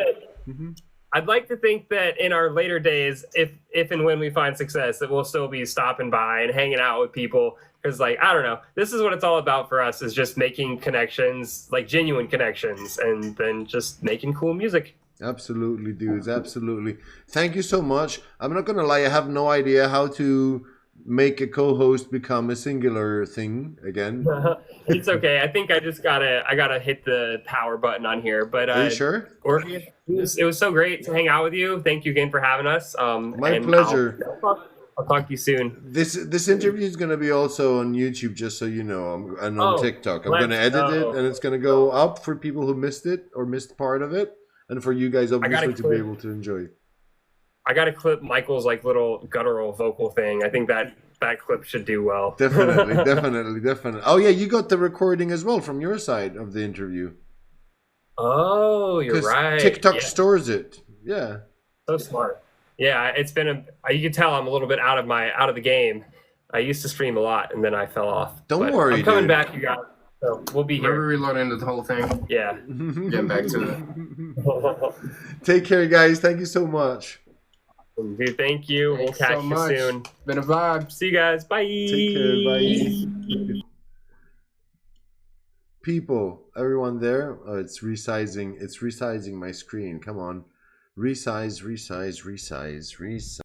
I'd like to think that in our later days, if and when we find success, that we'll still be stopping by and hanging out with people, because like, I don't know, this is what it's all about for us, is just making connections, like genuine connections, and then just making cool music. Absolutely, dudes. Absolutely. Thank you so much. I'm not gonna lie, I have no idea how to make a co-host become a singular thing again. It's okay. I think I gotta hit the power button on here. But are you sure? Orpheus, it was so great to hang out with you. Thank you again for having us. My pleasure. I'll talk to you soon. This interview is gonna be also on YouTube, just so you know, and on TikTok. I'm gonna edit it, and it's gonna go up for people who missed it or missed part of it. And for you guys, obviously, to be able to enjoy. I got to clip Michael's like little guttural vocal thing. I think that clip should do well. Definitely, definitely. Oh yeah, you got the recording as well from your side of the interview. Oh, you're right. TikTok stores it. Yeah. So smart. Yeah, it's been you can tell I'm a little bit out of the game. I used to stream a lot, and then I fell off. Don't worry, I'm coming back, you guys. So we'll be here. We're reloading the whole thing. Yeah. Getting back to it. Take care, guys. Thank you so much. Dude, thank you. Thanks we'll catch so you much. soon. Been a vibe. See you guys. Bye. Take care. Bye. People, everyone there. Oh, it's resizing. It's resizing my screen. Come on. Resize.